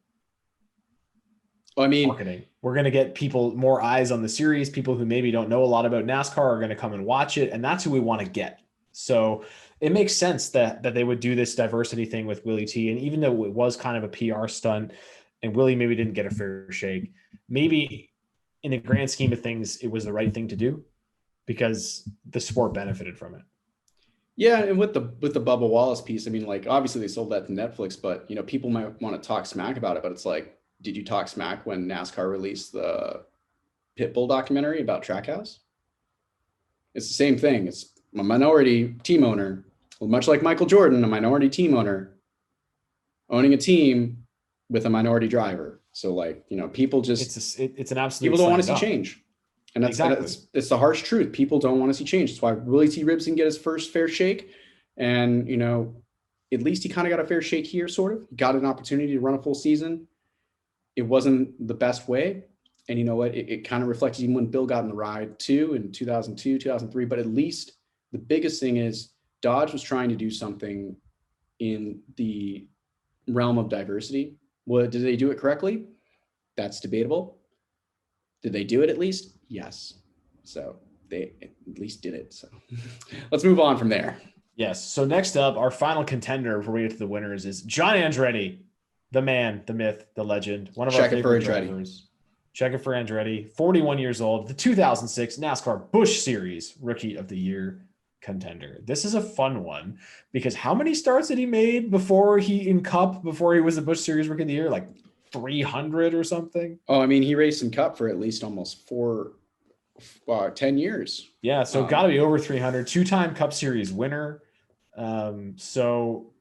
Well, I mean, marketing. We're going to get people more eyes on the series. People who maybe don't know a lot about NASCAR are going to come and watch it. And that's who we want to get. So it makes sense that they would do this diversity thing with Willie T. And even though it was kind of a PR stunt and Willie maybe didn't get a fair shake, maybe in the grand scheme of things, it was the right thing to do because the sport benefited from it. Yeah, and with the Bubba Wallace piece, I mean, like obviously they sold that to Netflix, but people might want to talk smack about it, but it's like did you talk smack when NASCAR released the Pitbull documentary about Trackhouse? It's the same thing. It's a minority team owner, much like Michael Jordan, a minority team owner owning a team with a minority driver. So like, people just, it's an absolute, people don't want to see change. And that's, exactly. it's the harsh truth. People don't want to see change. That's why Willie T. Ribs didn't get his first fair shake. And, at least he kind of got a fair shake here, sort of. He got an opportunity to run a full season. It wasn't the best way. And you know what? It kind of reflected even when Bill got in the ride too in 2002, 2003. But at least the biggest thing is Dodge was trying to do something in the realm of diversity. Did they do it correctly? That's debatable. Did they do it at least? Yes. So they at least did it. So let's move on from there. Yes. So next up, our final contender before we get to the winners is John Andretti, the man, the myth, the legend, one of our favorite drivers. Check it for Andretti, 41 years old, the 2006 NASCAR Busch Series Rookie of the Year contender. This is a fun one because how many starts had he made before he was the Busch Series Rookie of the Year? Like 300 or something? Oh, I mean, he raced in Cup for at least almost 10 years. Yeah, so got to be over 300, two-time Cup Series winner. So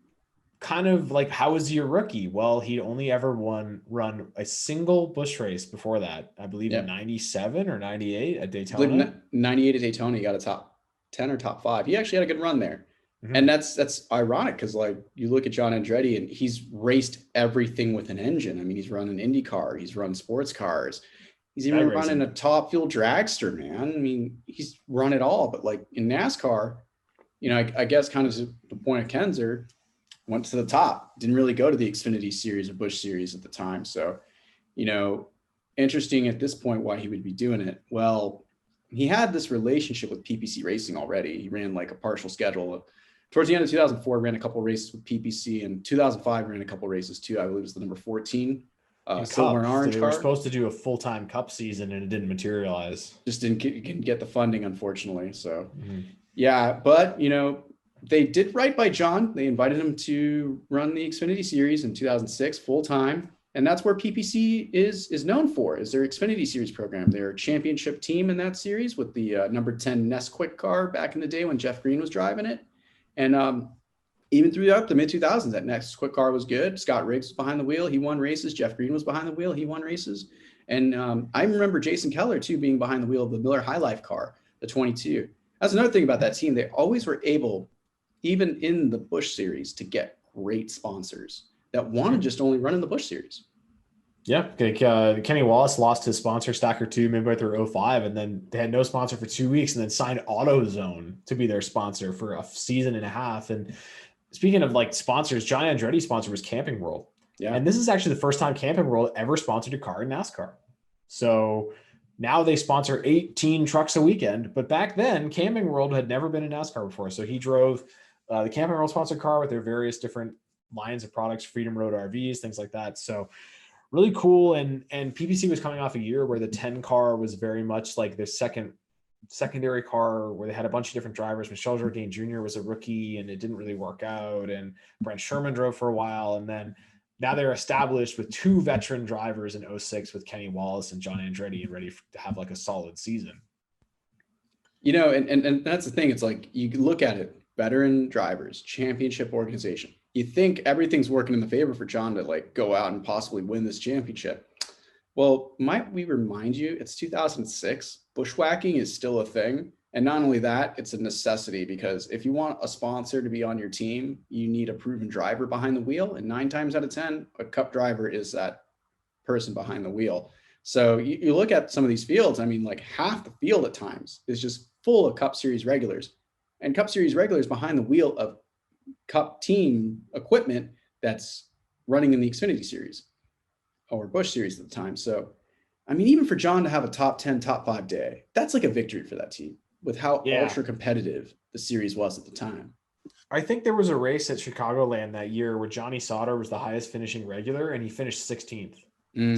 kind of like, how was he a rookie? Well, he'd only ever run a single Busch race before that. I believe in 97 or 98 at Daytona. 98 at Daytona, he got a top 10 or top 5. He actually had a good run there. Mm-hmm. And that's ironic because like you look at John Andretti and he's raced everything with an engine. I mean, he's run an IndyCar, he's run sports cars. He's even running a top fuel dragster, man. I mean, he's run it all. But like in NASCAR, I guess kind of the point of Kinser, went to the top, didn't really go to the Xfinity Series or Busch Series at the time. So, interesting at this point why he would be doing it. Well, he had this relationship with PPC Racing already. He ran like a partial schedule. Towards the end of 2004, ran a couple races with PPC, and 2005 ran a couple races too. I believe it was the number 14 silver and orange car. They were supposed to do a full-time Cup season and it didn't materialize. Just didn't get the funding, unfortunately. So, yeah, but they did right by John. They invited him to run the Xfinity Series in 2006 full-time. And that's where PPC is known for, is their Xfinity Series program. They're a championship team in that series with the number 10 Nesquik car back in the day when Jeff Green was driving it. And even throughout the mid-2000s, that Nesquik car was good. Scott Riggs was behind the wheel. He won races. Jeff Green was behind the wheel. He won races. And I remember Jason Keller, too, being behind the wheel of the Miller High Life car, the 22. That's another thing about that team. They always were able, even in the Busch Series, to get great sponsors that want to just only run in the Busch Series. Yeah. Kenny Wallace lost his sponsor Stacker 2 midway through 05, and then they had no sponsor for 2 weeks and then signed AutoZone to be their sponsor for a season and a half. And speaking of like sponsors, John Andretti's sponsor was Camping World. Yeah. And this is actually the first time Camping World ever sponsored a car in NASCAR. So now they sponsor 18 trucks a weekend. But back then, Camping World had never been in NASCAR before. So he drove the Camping World sponsored car with their various different lines of products, Freedom Road RVs, things like that. So really cool. And PPC was coming off a year where the 10 car was very much like the secondary car where they had a bunch of different drivers. Michel Jourdain Jr. was a rookie and it didn't really work out. And Brent Sherman drove for a while. And then now they're established with 2 veteran drivers in 06 with Kenny Wallace and John Andretti and ready to have like a solid season. And that's the thing. It's like, you look at it, veteran drivers, championship organization. You think everything's working in the favor for John to like go out and possibly win this championship. Well, might we remind you, it's 2006. Bushwhacking is still a thing. And not only that, it's a necessity because if you want a sponsor to be on your team, you need a proven driver behind the wheel. And 9 times out of 10, a Cup driver is that person behind the wheel. So you look at some of these fields, I mean, like half the field at times is just full of Cup Series regulars. And Cup Series regulars behind the wheel of Cup team equipment that's running in the Xfinity Series or Busch Series at the time. So, I mean, even for John to have a top 10, top 5 day, that's like a victory for that team with how ultra competitive the series was at the time. I think there was a race at Chicagoland that year where Johnny Sauter was the highest finishing regular and he finished 16th.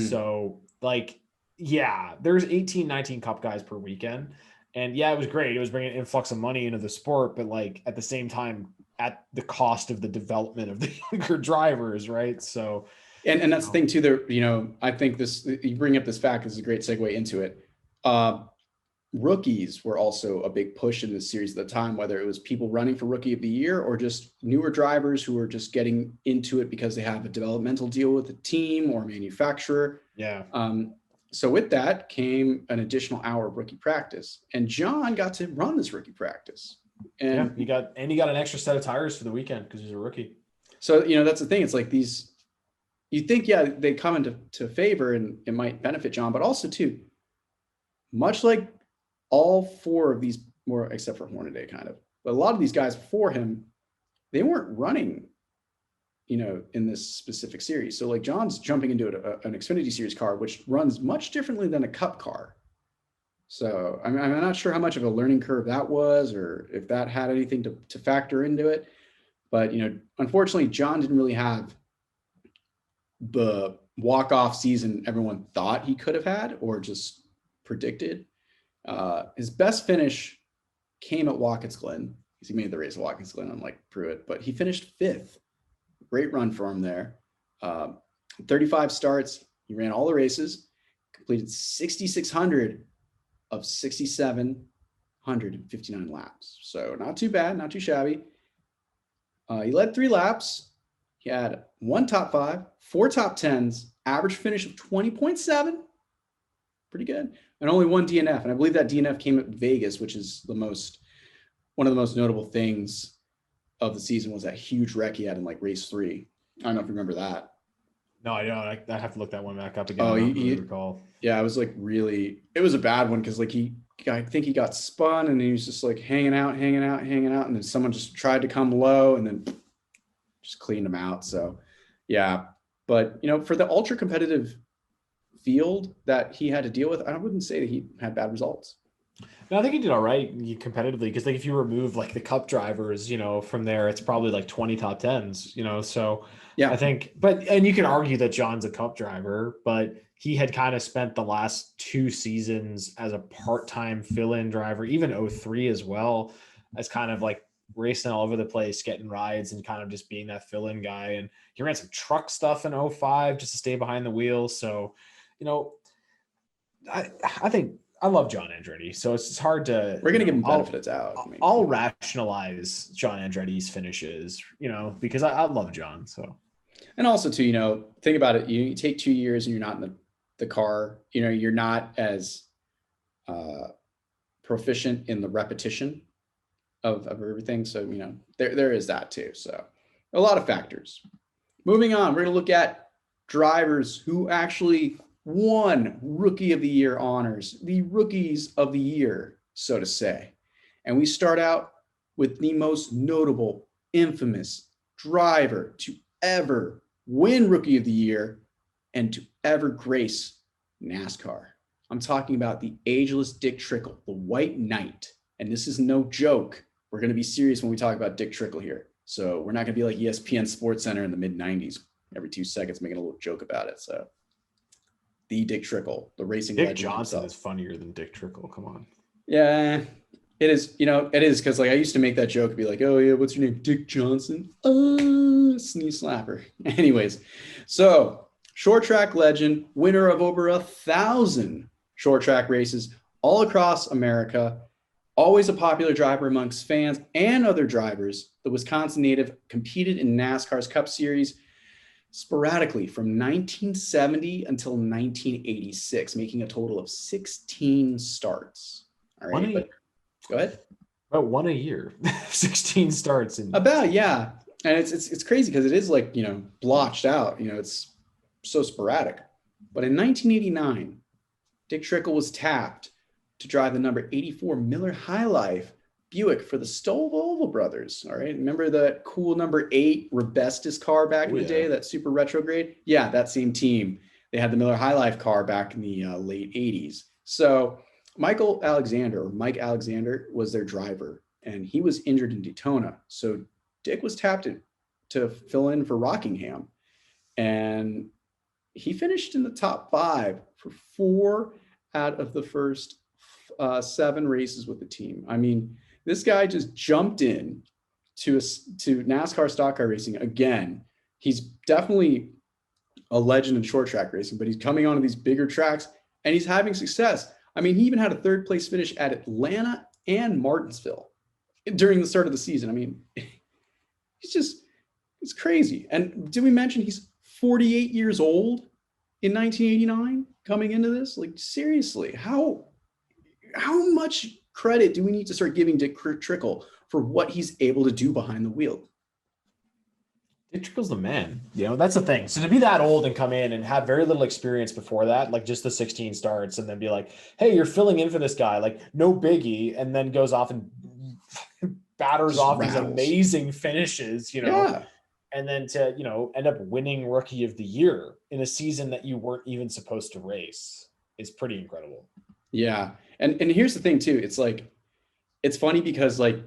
So like, yeah, there's 18, 19 Cup guys per weekend. And yeah, it was great. It was bringing an influx of money into the sport, but like at the same time, at the cost of the development of the younger drivers, right? So And that's the thing too, that, I think you bring up this fact is a great segue into it. Rookies were also a big push in this series at the time, whether it was people running for rookie of the year or just newer drivers who were just getting into it because they have a developmental deal with a team or manufacturer. Yeah. So with that came an additional hour of rookie practice, and John got to run this rookie practice. And he got an extra set of tires for the weekend because he's a rookie. So, that's the thing. It's like you think, they come into favor and it might benefit John, but also too, much like all four of these, more except for Hornaday kind of, but a lot of these guys before him, they weren't running, in this specific series. So like John's jumping into an Xfinity Series car, which runs much differently than a Cup car. So I'm not sure how much of a learning curve that was, or if that had anything to factor into it. But, unfortunately, John didn't really have the walk-off season everyone thought he could have had or just predicted. His best finish came at Watkins Glen, because he made the race at Watkins Glen, unlike Pruitt, but he finished 5th. Great run for him there. 35 starts. He ran all the races, completed 6,600 of 6,759 laps. So not too bad, not too shabby. He led 3 laps. He had 1 top 5, 4 top 10s, average finish of 20.7. Pretty good. And only 1 DNF. And I believe that DNF came at Vegas, which is one of the most notable things of the season, was that huge wreck he had in like race 3. I don't know if you remember that. No, I don't. I have to look that one back up again. Oh, I don't really recall. Yeah, it was like it was a bad one, because like I think he got spun and he was just like hanging out. And then someone just tried to come low and then just cleaned him out. So yeah, but for the ultra competitive field that he had to deal with, I wouldn't say that he had bad results. No, I think he did all right competitively, because like if you remove like the Cup drivers, from there, it's probably like 20 top 10s, so yeah, I think, and you can argue that John's a Cup driver, but he had kind of spent the last 2 seasons as a part-time fill-in driver, even 03 as well, as kind of like racing all over the place, getting rides and kind of just being that fill-in guy. And he ran some truck stuff in 05 just to stay behind the wheel. So, I think I love John Andretti, so it's hard to. We're gonna give him benefit of doubt. I'll rationalize John Andretti's finishes, because I love John. So, and also too, think about it. You take 2 years and you're not in the car. You're not as proficient in the repetition of everything. So there is that too. So a lot of factors. Moving on, we're gonna look at drivers who actually won Rookie of the Year honors, the rookies of the year, so to say. And we start out with the most notable, infamous driver to ever win Rookie of the Year and to ever grace NASCAR. I'm talking about the ageless Dick Trickle, the White Knight. And this is no joke. We're going to be serious when we talk about Dick Trickle here. So we're not going to be like ESPN Sports Center in the mid-90s, every 2 seconds making a little joke about it. So the Dick Trickle, the racing Dick legend Johnson himself. is funnier than Dick Trickle. Come on. Yeah, it is. It is, because like I used to make that joke and be like, oh yeah, what's your name? Dick Johnson. Sneeze slapper. Anyways, so short track legend, winner of over 1,000 short track races all across America. Always a popular driver amongst fans and other drivers. The Wisconsin native competed in NASCAR's Cup Series sporadically from 1970 until 1986, making a total of 16 starts. All right, but go ahead. About 1 a year, 16 starts. Yeah. And it's crazy because it is like, blotched out, it's so sporadic. But in 1989, Dick Trickle was tapped to drive the number 84 Miller High Life Buick for the Stovall brothers. All right. Remember that cool number 8 Robestis car back in the day, that super retrograde? Yeah, that same team. They had the Miller High Life car back in the late 80s. So Mike Alexander was their driver, and he was injured in Daytona. So Dick was tapped to fill in for Rockingham, and he finished in the top 5 for 4 out of the first 7 races with the team. I mean, this guy just jumped in to NASCAR stock car racing again. He's definitely a legend in short track racing, but he's coming onto these bigger tracks and he's having success. I mean, he even had a third place finish at Atlanta and Martinsville during the start of the season. I mean, it's crazy. And did we mention he's 48 years old in 1989 coming into this? Like, seriously, how much credit do we need to start giving Dick Trickle for what he's able to do behind the wheel? Dick Trickle's the man. You know, that's the thing. So to be that old and come in and have very little experience before that, like just the 16 starts, and then be like, hey, you're filling in for this guy, like no biggie, and then goes off and batters off these amazing finishes, you know. Yeah. And then to, you know, end up winning Rookie of the Year in a season that you weren't even supposed to race is pretty incredible. Yeah. And here's the thing too. It's like, it's funny because like,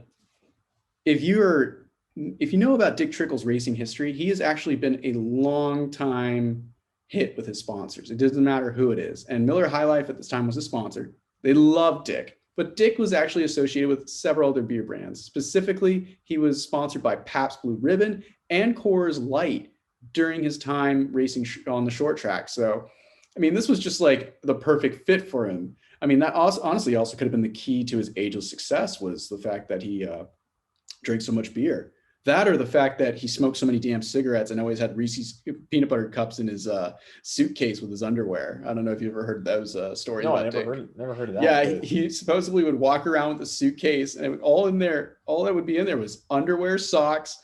if you know about Dick Trickle's racing history, he has actually been a long time hit with his sponsors. It doesn't matter who it is. And Miller High Life at this time was a sponsor. They loved Dick, but Dick was actually associated with several other beer brands. Specifically, he was sponsored by Pabst Blue Ribbon and Coors Light during his time racing on the short track. So, I mean, this was just like the perfect fit for him. I mean, that honestly also could have been the key to his ageless success, was the fact that he drank so much beer. That, or the fact that he smoked so many damn cigarettes and always had Reese's peanut butter cups in his suitcase with his underwear. I don't know if you ever heard those stories. No, about Dick. Never heard of that. Yeah, he supposedly would walk around with a suitcase, and it would, all that would be in there was underwear, socks,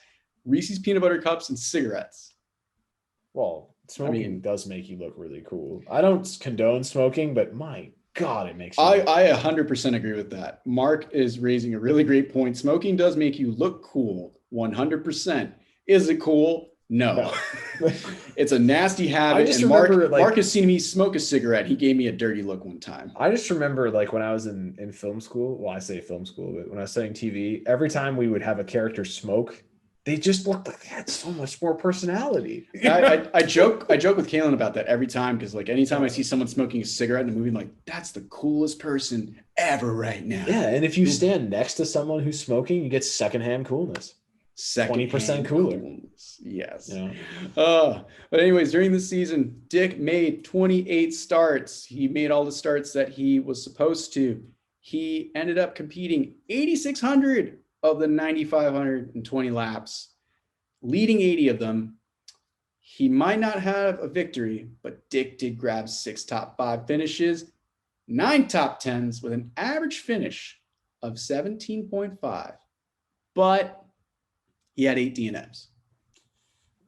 Reese's peanut butter cups, and cigarettes. Well, smoking does make you look really cool. I don't condone smoking, but my God, it makes you I 100% agree with that. Mark is raising a really great point. Smoking does make you look cool, 100%. Is it cool? No. It's a nasty habit. And Mark has seen me smoke a cigarette. He gave me a dirty look one time. I just remember, like, when I was in film school, well, I say film school, but when I was studying TV, every time we would have a character smoke, they just looked like they had so much more personality. I joke with Kaylin about that every time, because like anytime I see someone smoking a cigarette in a movie, I'm like, that's the coolest person ever right now. Yeah, and if you stand next to someone who's smoking, you get secondhand coolness. 20% cooler. Coolness. Yes. Yeah. But anyways, during the season, Dick made 28 starts. He made all the starts that he was supposed to. He ended up competing 8,600 of the 9,520 laps, leading 80 of them. He might not have a victory, but Dick did grab 6 top 5 finishes, 9 top 10s with an average finish of 17.5. But he had 8 DNFs.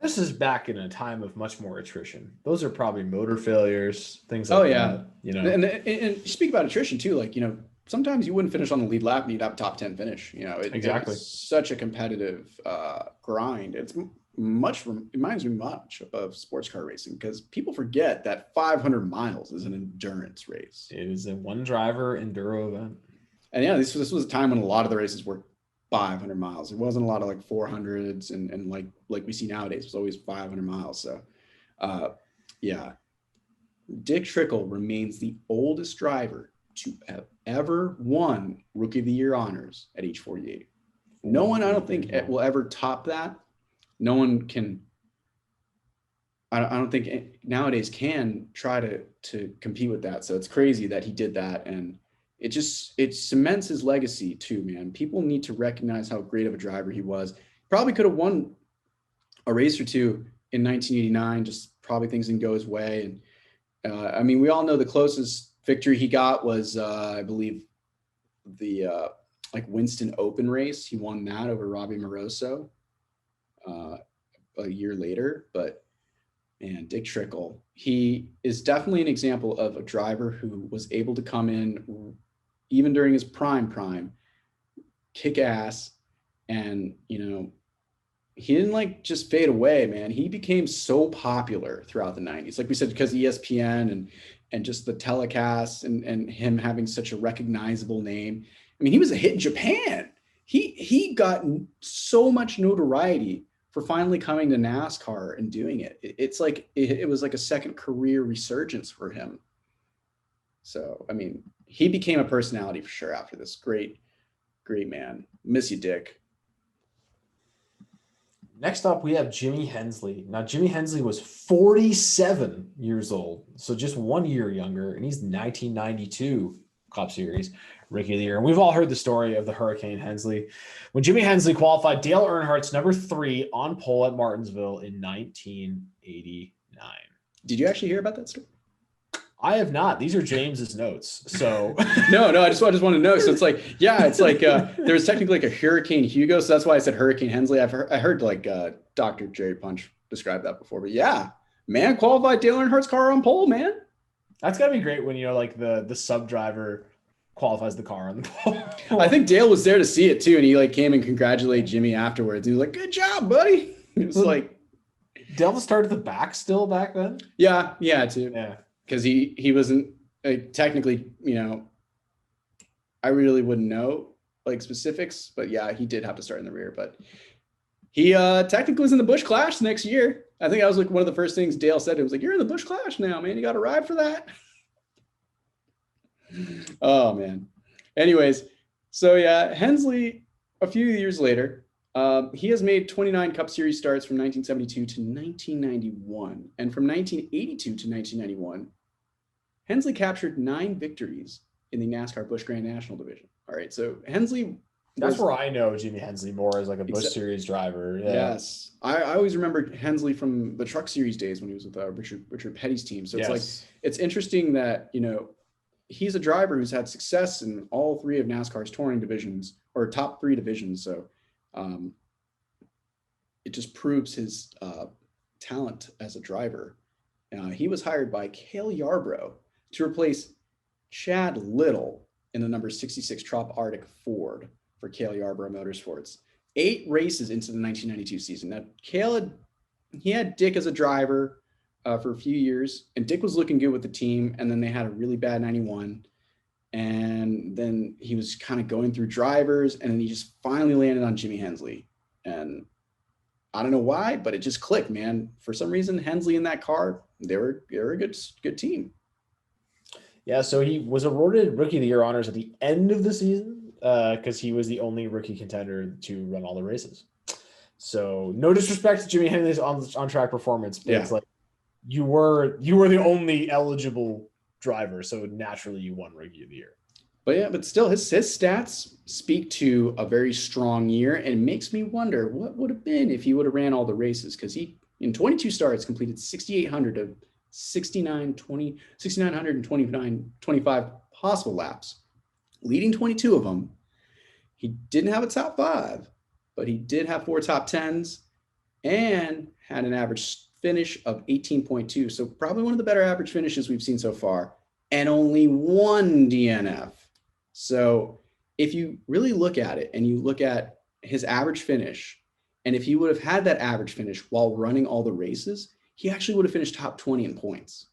This is back in a time of much more attrition. Those are probably motor failures, things like that. You know, and speak about attrition too. Like, you know, sometimes you wouldn't finish on the lead lap and you'd have a top 10 finish. You know, it's such a competitive grind. It reminds me much of sports car racing, because people forget that 500 miles is an endurance race. It is a one driver enduro event. And yeah, this was a time when a lot of the races were 500 miles. It wasn't a lot of like 400s and like we see nowadays. It was always 500 miles. So yeah, Dick Trickle remains the oldest driver to have ever won Rookie of the Year honors at age 48. No one, I don't think, will ever top that. No one can. I don't think nowadays can try to compete with that. So it's crazy that he did that, and it cements his legacy too, man. People need to recognize how great of a driver he was. Probably could have won a race or two in 1989. Just probably things didn't go his way. And I mean, we all know the closest victory he got was, I believe, the like Winston Open race. He won that over Robbie Moroso a year later. But man, Dick Trickle, he is definitely an example of a driver who was able to come in even during his prime, kick ass, and you know, he didn't like just fade away, man. He became so popular throughout the 90s, like we said, because of ESPN and just the telecasts and him having such a recognizable name. I mean, he was a hit in Japan. He got so much notoriety for finally coming to NASCAR and doing it. It's like it was like a second career resurgence for him. So, I mean, he became a personality for sure after this. Great man. Miss you, Dick. Next up, we have Jimmy Hensley. Now, Jimmy Hensley was 47 years old, so just 1 year younger, and he's 1992 Cup Series Rookie of the Year. And we've all heard the story of the Hurricane Hensley. When Jimmy Hensley qualified Dale Earnhardt's number 3 on pole at Martinsville in 1989. Did you actually hear about that story? I have not. These are James's notes. So no, I just want to know. So it's like, there was technically like a Hurricane Hugo. So that's why I said Hurricane Hensley. I heard like Dr. Jerry Punch describe that before, but yeah, man, qualified Dale Earnhardt's car on pole, man. That's gotta be great when, like the sub driver qualifies the car on the pole. I think Dale was there to see it too. And he like came and congratulated Jimmy afterwards. He was like, good job, buddy. It was like, Dale started at the back still back then. Yeah, too. Yeah. Because he wasn't technically, I really wouldn't know like specifics, but yeah, he did have to start in the rear. But he technically was in the Busch Clash next year. I think that was like one of the first things Dale said. It was like, you're in the Busch Clash now, man. You got to ride for that. Oh man. Anyways, so yeah, Hensley. A few years later, he has made 29 Cup Series starts from 1972 to 1991, and from 1982 to 1991. Hensley captured 9 victories in the NASCAR Busch Grand National Division. All right, so Hensley. That's where I know Jimmy Hensley more as like a Busch Series driver. Yeah. Yes, I always remember Hensley from the Truck Series days when he was with Richard Petty's team. So it's like it's interesting that he's a driver who's had success in all 3 of NASCAR's touring divisions or top 3 divisions. So it just proves his talent as a driver. He was hired by Cale Yarborough to replace Chad Little in the number 66 Trop Arctic Ford for Cale Yarborough Motorsports. 8 races into the 1992 season. Now, Cale had Dick as a driver for a few years, and Dick was looking good with the team, and then they had a really bad 91, and then he was kind of going through drivers, and then he just finally landed on Jimmy Hensley. And I don't know why, but it just clicked, man. For some reason, Hensley in that car, they were a good team. Yeah, so he was awarded Rookie of the Year honors at the end of the season because he was the only rookie contender to run all the races. So no disrespect to Jimmy Hensley's on-track performance, but it's like you were the only eligible driver, so naturally you won Rookie of the Year. But still, his stats speak to a very strong year, and makes me wonder what would have been if he would have ran all the races, because he, in 22 starts, completed 6,800 of 6,925 possible laps, leading 22 of them. He didn't have a top 5, but he did have 4 top 10s and had an average finish of 18.2. So probably one of the better average finishes we've seen so far, and only 1 DNF. So if you really look at it and you look at his average finish, and if he would have had that average finish while running all the races, he actually would have finished top 20 in points.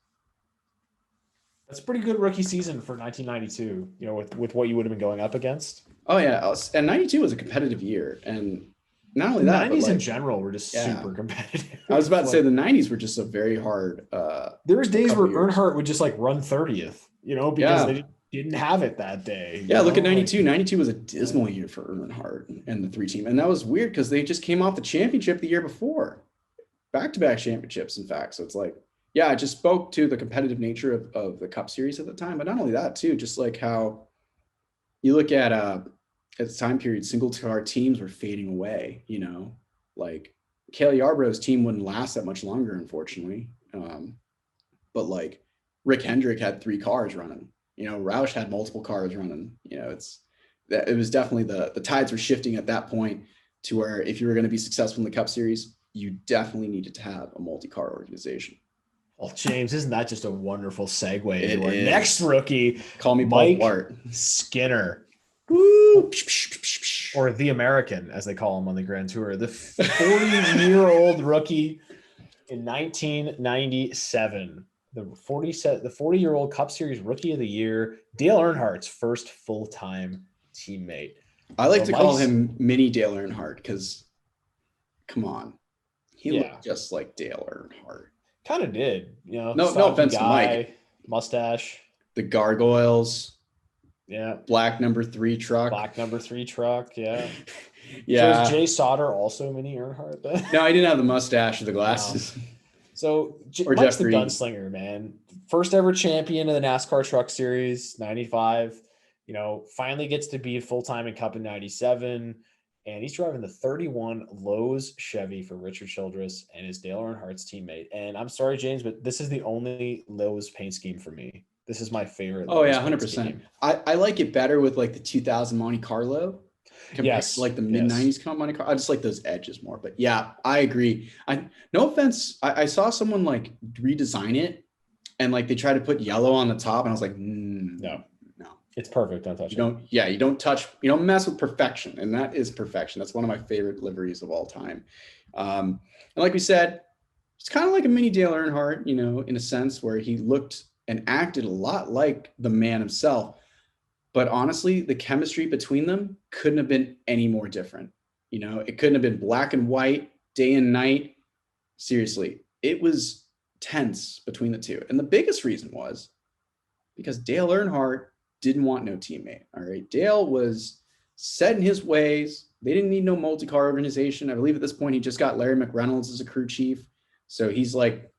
That's a pretty good rookie season for 1992, with what you would have been going up against. Oh, yeah. And 92 was a competitive year. And not only that, the 90s in general were just super competitive. I was about to say the 90s were just a very hard. There was days where Earnhardt would just like run 30th, because they didn't have it that day. Yeah, look at 92. 92 was a dismal year for Earnhardt and the 3 team. And that was weird because they just came off the championship the year before. Back-to-back championships, in fact. So it's like, it just spoke to the competitive nature of the Cup Series at the time. But not only that, too, just like how you look at the time period, single-car teams were fading away, Like, Cale Yarborough's team wouldn't last that much longer, unfortunately. But, like, Rick Hendrick had 3 cars running. Roush had multiple cars running. It was definitely the tides were shifting at that point to where if you were going to be successful in the Cup Series, you definitely needed to have a multi-car organization. Well, James, isn't that just a wonderful segue into our next rookie? Call me Mike Bart Skinner. Woo! Or the American, as they call him on the Grand Tour. The 40-year-old rookie in 1997. The 40-year-old Cup Series Rookie of the Year, Dale Earnhardt's first full-time teammate. I like to call him Mini Dale Earnhardt because, come on, he looked just like Dale Earnhardt. Kind of did, No offense to Mike. Mustache, the gargoyles. Yeah. Black number 3 truck. Black number 3 truck. Yeah. Yeah. So is Jay Sauter also Mini Earnhardt then? No, I didn't have the mustache or the glasses. So Or Mike's Jeff the Green. gunslinger, man. First ever champion of the NASCAR Truck Series, 95. Finally gets to be full-time in Cup in 97. And he's driving the 31 Lowe's Chevy for Richard Childress and his Dale Earnhardt's teammate. And I'm sorry, James, but this is the only Lowe's paint scheme for me. This is my favorite. Oh, yeah, 100%. I like it better with like the 2000 Monte Carlo. Yes. Like the mid-90s Monte Carlo. I just like those edges more. But yeah, I agree. No offense. I saw someone like redesign it and like they try to put yellow on the top. And I was like, no. It's perfect. Don't touch it. You don't mess with perfection. And that is perfection. That's one of my favorite liveries of all time. And like we said, it's kind of like a mini Dale Earnhardt, in a sense where he looked and acted a lot like the man himself. But honestly, the chemistry between them couldn't have been any more different. It couldn't have been black and white, day and night. Seriously, it was tense between the two. And the biggest reason was because Dale Earnhardt didn't want no teammate. All right. Dale was set in his ways. They didn't need no multi-car organization. I believe at this point, he just got Larry McReynolds as a crew chief. So he's like,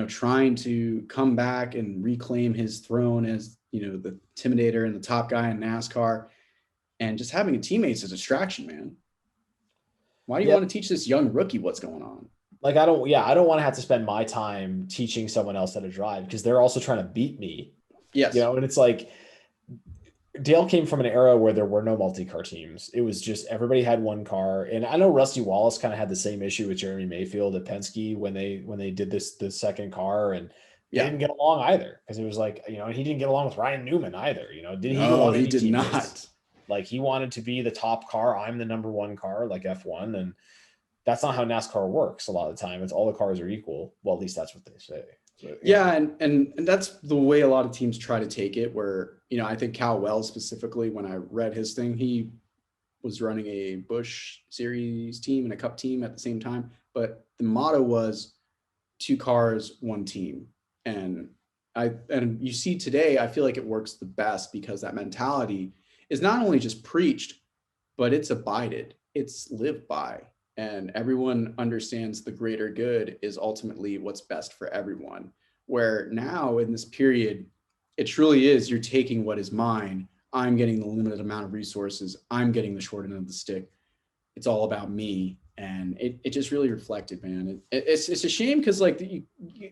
trying to come back and reclaim his throne as, the intimidator and the top guy in NASCAR, and just having a teammate is a distraction, man. Why do you want to teach this young rookie what's going on? Like, I don't want to have to spend my time teaching someone else how to drive because they're also trying to beat me. Yes. And it's like, Dale came from an era where there were no multi-car teams. It was just everybody had one car. And I know Rusty Wallace kind of had the same issue with Jeremy Mayfield at Penske when they did the second car, and they didn't get along either because it was like, and he didn't get along with Ryan Newman either. He did not. Like, he wanted to be the top car. I'm the number one car, like F1, and that's not how NASCAR works. A lot of the time, it's all the cars are equal. Well, at least that's what they say. So, and that's the way a lot of teams try to take it, where, I think Cal Wells specifically, when I read his thing, he was running a Busch Series team and a Cup team at the same time. But the motto was 2 cars, 1 team. And you see today, I feel like it works the best because that mentality is not only just preached, but it's abided, it's lived by. And everyone understands the greater good is ultimately what's best for everyone. Where now in this period, it truly is, you're taking what is mine. I'm getting the limited amount of resources. I'm getting the short end of the stick. It's all about me. And it just really reflected, man. It's a shame because like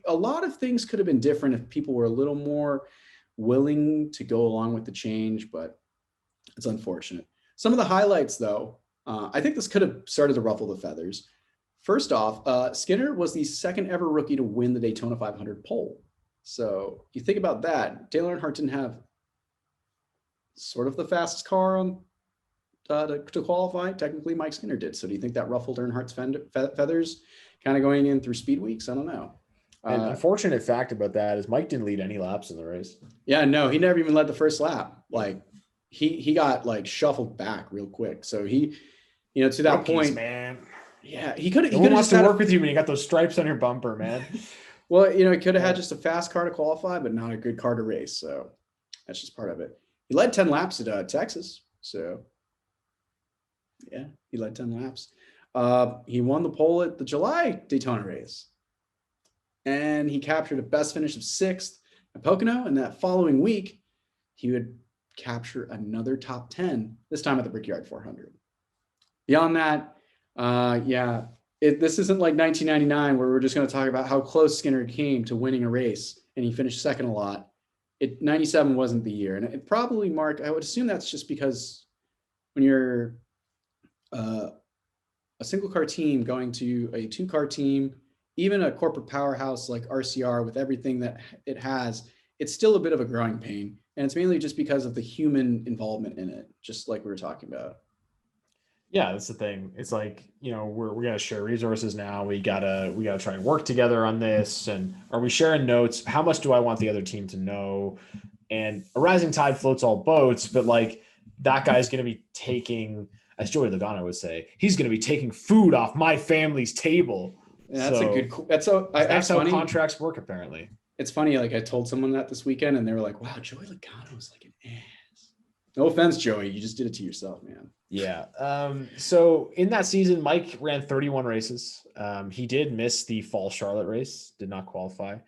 a lot of things could have been different if people were a little more willing to go along with the change, but it's unfortunate. Some of the highlights though, I think this could have started to ruffle the feathers. First off, Skinner was the second ever rookie to win the Daytona 500 pole. So you think about that. Dale Earnhardt didn't have sort of the fastest car on to qualify. Technically, Mike Skinner did. So do you think that ruffled Earnhardt's feathers kind of going in through speed weeks? I don't know. An unfortunate fact about that is Mike didn't lead any laps in the race. Yeah, no, he never even led the first lap. Like he got like shuffled back real quick. So he, to that point, man. Yeah, he could have. He wants to work with you when you got those stripes on your bumper, man. Well, he could have had just a fast car to qualify, but not a good car to race. So that's just part of it. He led 10 laps at Texas. So yeah, he led 10 laps. He won the pole at the July Daytona race. And he captured a best finish of 6th at Pocono. And that following week, he would capture another top 10, this time at the Brickyard 400. Beyond that, this isn't like 1999 where we're just going to talk about how close Skinner came to winning a race and he finished second a lot. 97 wasn't the year. And it probably, Mark, I would assume that's just because when you're a single car team going to a 2-car team, even a corporate powerhouse like RCR with everything that it has, it's still a bit of a growing pain. And it's mainly just because of the human involvement in it, just like we were talking about. Yeah, that's the thing. It's like, we're gonna share resources now. We gotta try and work together on this. And are we sharing notes? How much do I want the other team to know? And a rising tide floats all boats, but like that guy's gonna be taking, as Joey Logano would say, he's gonna be taking food off my family's table. Yeah, that's how contracts work, apparently. It's funny, like I told someone that this weekend and they were like, wow, Joey Logano is like an ass. No offense, Joey. You just did it to yourself, man. Yeah. So in that season, Mike ran 31 races. He did miss the fall Charlotte race, did not qualify.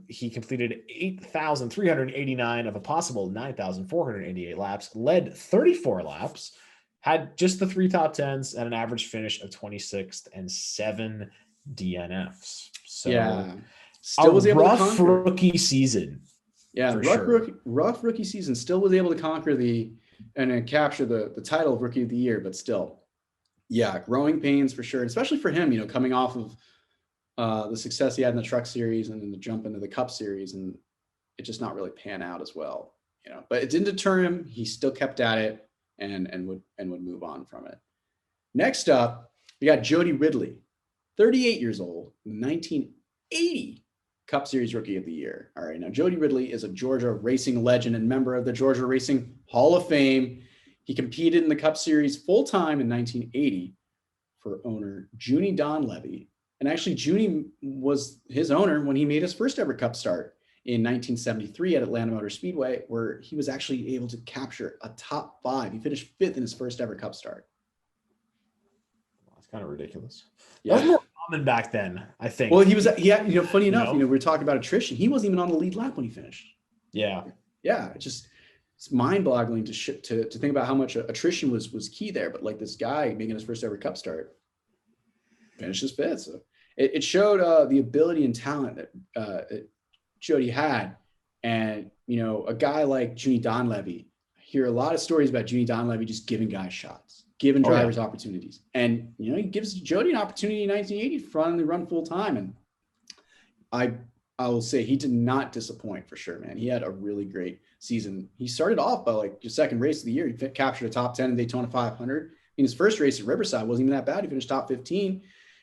He completed 8,389 of a possible 9,488 laps, led 34 laps, had just the 3 top 10s and an average finish of 26th and 7 DNFs. So yeah, still was able to conquer rookie season. Yeah, rough rookie season. Still was able to conquer and capture the title of Rookie of the Year, but still, yeah, growing pains for sure, especially for him. Coming off of the success he had in the Truck Series and then the jump into the Cup Series, and it just not really pan out as well. But it didn't deter him. He still kept at it and would move on from it. Next up, we got Jody Ridley, 38 years old, 1980. Cup Series Rookie of the Year. All right, now Jody Ridley is a Georgia racing legend and member of the Georgia Racing Hall of Fame. He competed in the Cup Series full-time in 1980 for owner Junie Donlevy. And actually, Junie was his owner when he made his first ever Cup start in 1973 at Atlanta Motor Speedway, where he was actually able to capture a top 5. He finished 5th in his first ever Cup start. That's kind of ridiculous. Yeah. That was more common back then, I think. Well, funny enough, we were talking about attrition. He wasn't even on the lead lap when he finished. Yeah. Yeah. It's mind-boggling to think about how much attrition was key there. But like this guy making his first ever Cup start, finishes 5th. So it showed the ability and talent that Jody had. And, a guy like Junie Donlevy, I hear a lot of stories about Junie Donlevy just giving guys shots, giving drivers opportunities. And, he gives Jody an opportunity in 1980 to finally run full time. And I will say he did not disappoint for sure, man. He had a really great season. He started off by like your second race of the year. He captured a top 10 in Daytona 500. In his first race at Riverside wasn't even that bad. He finished top 15.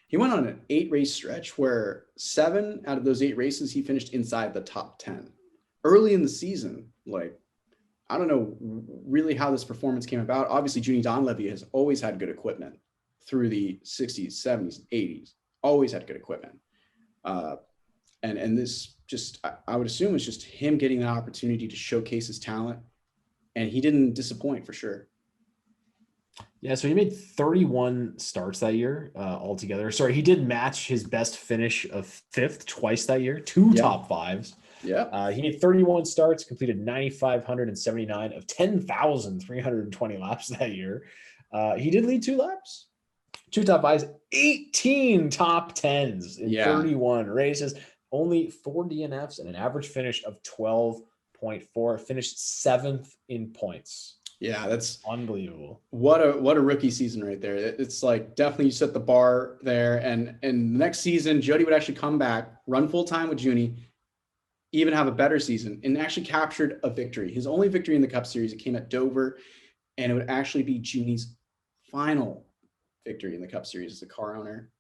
He went on an 8-race stretch where 7 out of those 8 races, he finished inside the top 10. Early in the season, I don't know really how this performance came about. Obviously, Junie Donlevy has always had good equipment through the 60s, 70s, 80s. Always had good equipment. And this just, I would assume, it's just him getting the opportunity to showcase his talent. And he didn't disappoint for sure. Yeah, so he made 31 starts that year altogether. Sorry, he did match his best finish of 5th twice that year, 2 top 5s. Yeah. He made 31 starts, completed 9,579 of 10,320 laps that year. He did lead 2 laps, 2 top 5s, 18 top 10s in 31 races, only 4 DNFs and an average finish of 12.4, finished 7th in points. Yeah, that's unbelievable. What a rookie season right there. It's like definitely you set the bar there. And next season, Jody would actually come back, run full time with Junie, even have a better season, and actually captured a victory. His only victory in the Cup Series, it came at Dover, and it would actually be Junie's final victory in the Cup Series as a car owner.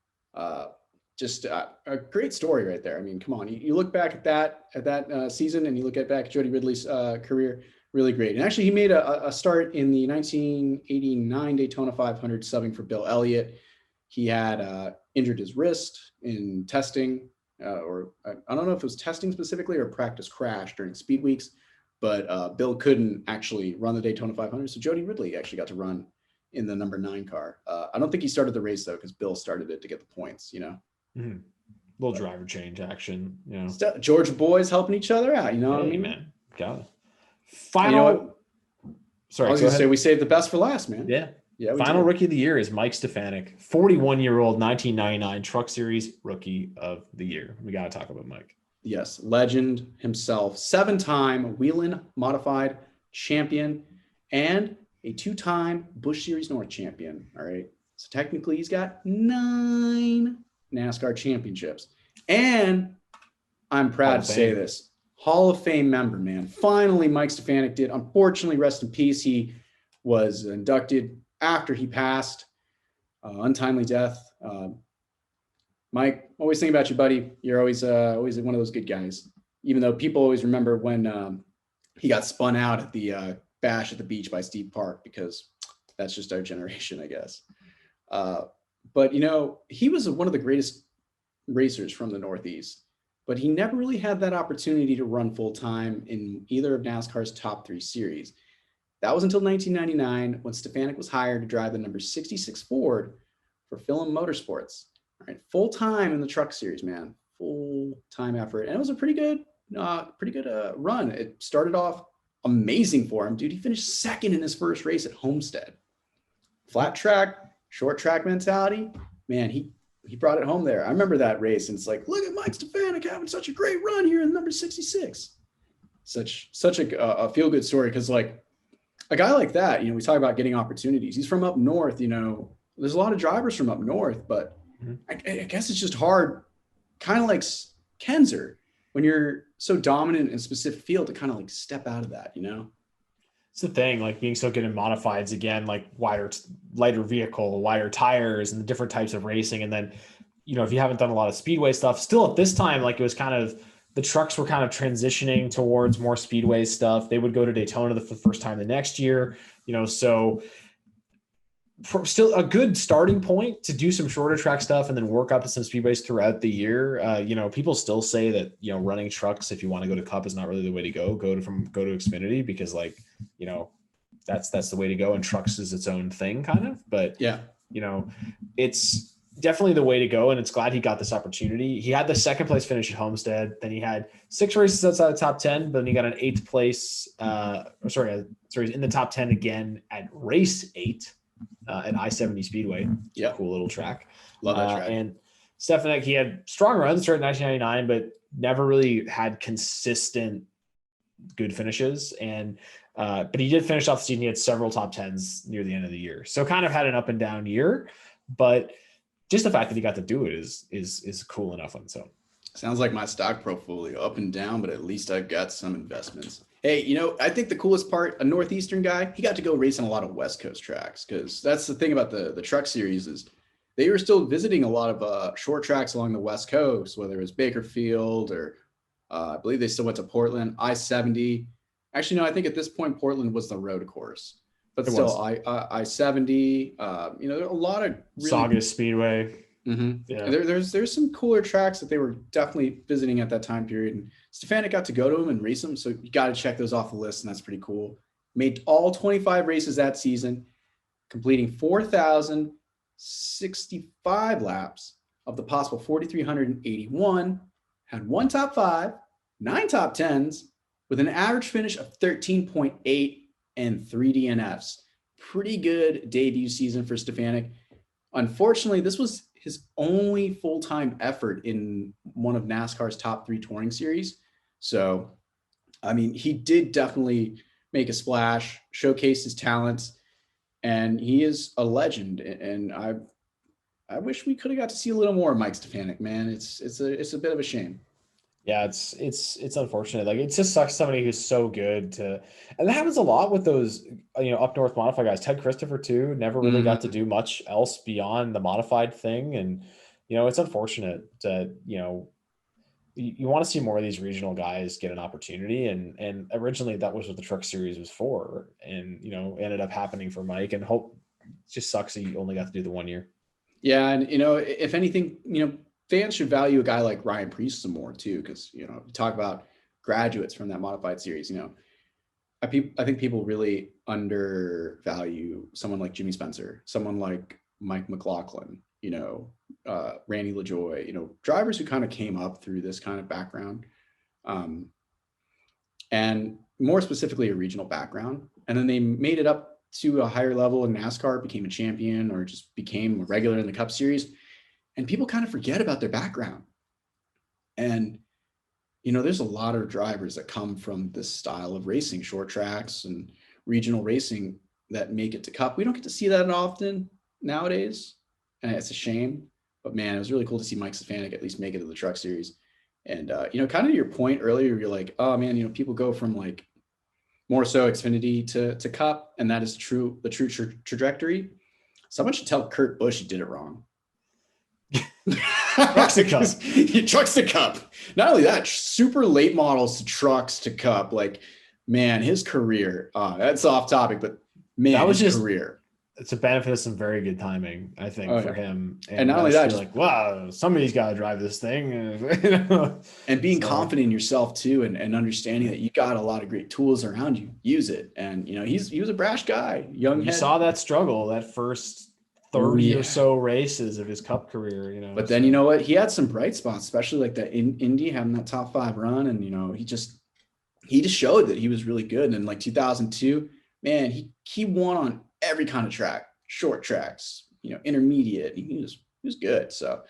Just a great story right there. I mean, come on, you look back at that season, and you look back at Jody Ridley's career. Really great. And actually, he made a start in the 1989 Daytona 500 subbing for Bill Elliott. He had injured his wrist in testing, or I don't know if it was testing specifically or practice crash during speed weeks, but Bill couldn't actually run the Daytona 500. So Jody Ridley actually got to run in the number 9 car. I don't think he started the race, though, because Bill started it to get the points, Mm-hmm. Little driver change action, Georgia boys helping each other out, what I mean? Man, got it. Final. Sorry, I was going to say we saved the best for last, man. Yeah. Final rookie of the year is Mike Stefanik, 41-year-old, 1999 Truck Series Rookie of the Year. We got to talk about Mike. Yes, legend himself, 7-time Whelen Modified champion and a 2-time Busch Series North champion. All right, so technically he's got 9 NASCAR championships, and I'm proud to say this. Hall of Fame member, man. Finally, Mike Stefanik did. Unfortunately, rest in peace. He was inducted after he passed. Untimely death. Mike, always think about you, buddy. You're always one of those good guys. Even though people always remember when he got spun out at the bash at the beach by Steve Park, because that's just our generation, I guess. But, he was one of the greatest racers from the Northeast. But he never really had that opportunity to run full time in either of NASCAR's top 3 series. That was until 1999 when Stefanik was hired to drive the number 66 Ford for Philem Motorsports. All right, full time in the truck series, man, full time effort, and it was a pretty good run. It started off amazing for him, dude. He finished second in his first race at Homestead. Flat track, short track mentality, man. He brought it home there. I remember that race, and it's like, look at Mike Stefanik having such a great run here in number 66. Such a feel good story, because like a guy like that, we talk about getting opportunities. He's from up north, There's a lot of drivers from up north, but I guess it's just hard, kind of like Kinser, when you're so dominant in a specific field, to kind of like step out of that, It's the thing, like being so good in modifieds, again, like lighter vehicle, wider tires, and the different types of racing. And then, if you haven't done a lot of speedway stuff, still at this time, like it was kind of, the trucks were kind of transitioning towards more speedway stuff. They would go to Daytona for the first time the next year, so still a good starting point to do some shorter track stuff and then work up to some speedways throughout the year. People still say that, running trucks, if you want to go to Cup, is not really the way to go. Go to Xfinity, because that's the way to go. And trucks is its own thing kind of, but yeah, it's definitely the way to go. And it's glad he got this opportunity. He had the second place finish at Homestead. Then he had 6 races outside the top 10, but then he got an 8th place. In the top 10 again at race 8. At I-70 Speedway. Yeah. Cool little track. Love that track. And Stefanik, he had strong runs, started in 1999, but never really had consistent good finishes. And but he did finish off the season. He had several top 10s near the end of the year. So kind of had an up and down year, but just the fact that he got to do it is cool enough on its own. Sounds like my stock portfolio, up and down, but at least I've got some investments. Hey, I think the coolest part, a Northeastern guy, he got to go race on a lot of West Coast tracks, because that's the thing about the truck series, is they were still visiting a lot of short tracks along the West Coast, whether it was Bakerfield or I believe they still went to Portland, I-70. Actually, no, I think at this point, Portland was the road course, but still I-70, there are a lot of really Saugus Speedway. Mm-hmm. Yeah. There's some cooler tracks that they were definitely visiting at that time period, and Stefanik got to go to them and race them, so you got to check those off the list, and that's pretty cool. Made all 25 races that season, completing 4,065 laps of the possible 4,381, had 1 top 5, 9 top 10s, with an average finish of 13.8 and 3 DNFs. Pretty good debut season for Stefanik. Unfortunately, this was his only full-time effort in one of NASCAR's top 3 touring series. So, I mean, he did definitely make a splash, showcase his talents, and he is a legend. And I wish we could have got to see a little more of Mike Stefanik, man. It's a bit of a shame. Yeah, it's unfortunate. Like, it just sucks somebody who's so good to, and that happens a lot with those, up north modified guys. Ted Christopher too, never really got to do much else beyond the modified thing. And, it's unfortunate that, you want to see more of these regional guys get an opportunity. And originally that was what the truck series was for. And, ended up happening for Mike, and it just sucks that you only got to do the 1 year. Yeah. And, if anything, fans should value a guy like Ryan Preece some more too, because you talk about graduates from that modified series. I think people really undervalue someone like Jimmy Spencer, someone like Mike McLaughlin, Randy LaJoy, drivers who kind of came up through this kind of background, and more specifically a regional background, and then they made it up to a higher level in NASCAR, became a champion, or just became a regular in the Cup Series. And people kind of forget about their background. And, there's a lot of drivers that come from this style of racing, short tracks and regional racing, that make it to Cup. We don't get to see that often nowadays, and it's a shame. But, man, it was really cool to see Mike Stefanik at least make it to the Truck Series. And, kind of your point earlier, you're like, oh, man, people go from, like, more so Xfinity to Cup, and that is the true trajectory. Someone should tell Kurt Busch he did it wrong. Trucks to Cup. Trucks to Cup. Not only that, super late models to trucks to Cup. Like, man, his career. That's off topic, but man, that was his career. it's a benefit of some very good timing, I think, for him. And not only that, just like, wow, somebody's got to drive this thing. And being confident in yourself too, and understanding that you got a lot of great tools around you, use it. And, he was a brash guy, young head. Saw that struggle, that first 30 or so races of his Cup career, But then, you know what? He had some bright spots, especially like that in Indy, having that top 5 run. And, he just showed that he was really good. And like 2002, man, he won on every kind of track, short tracks, intermediate. He was good. So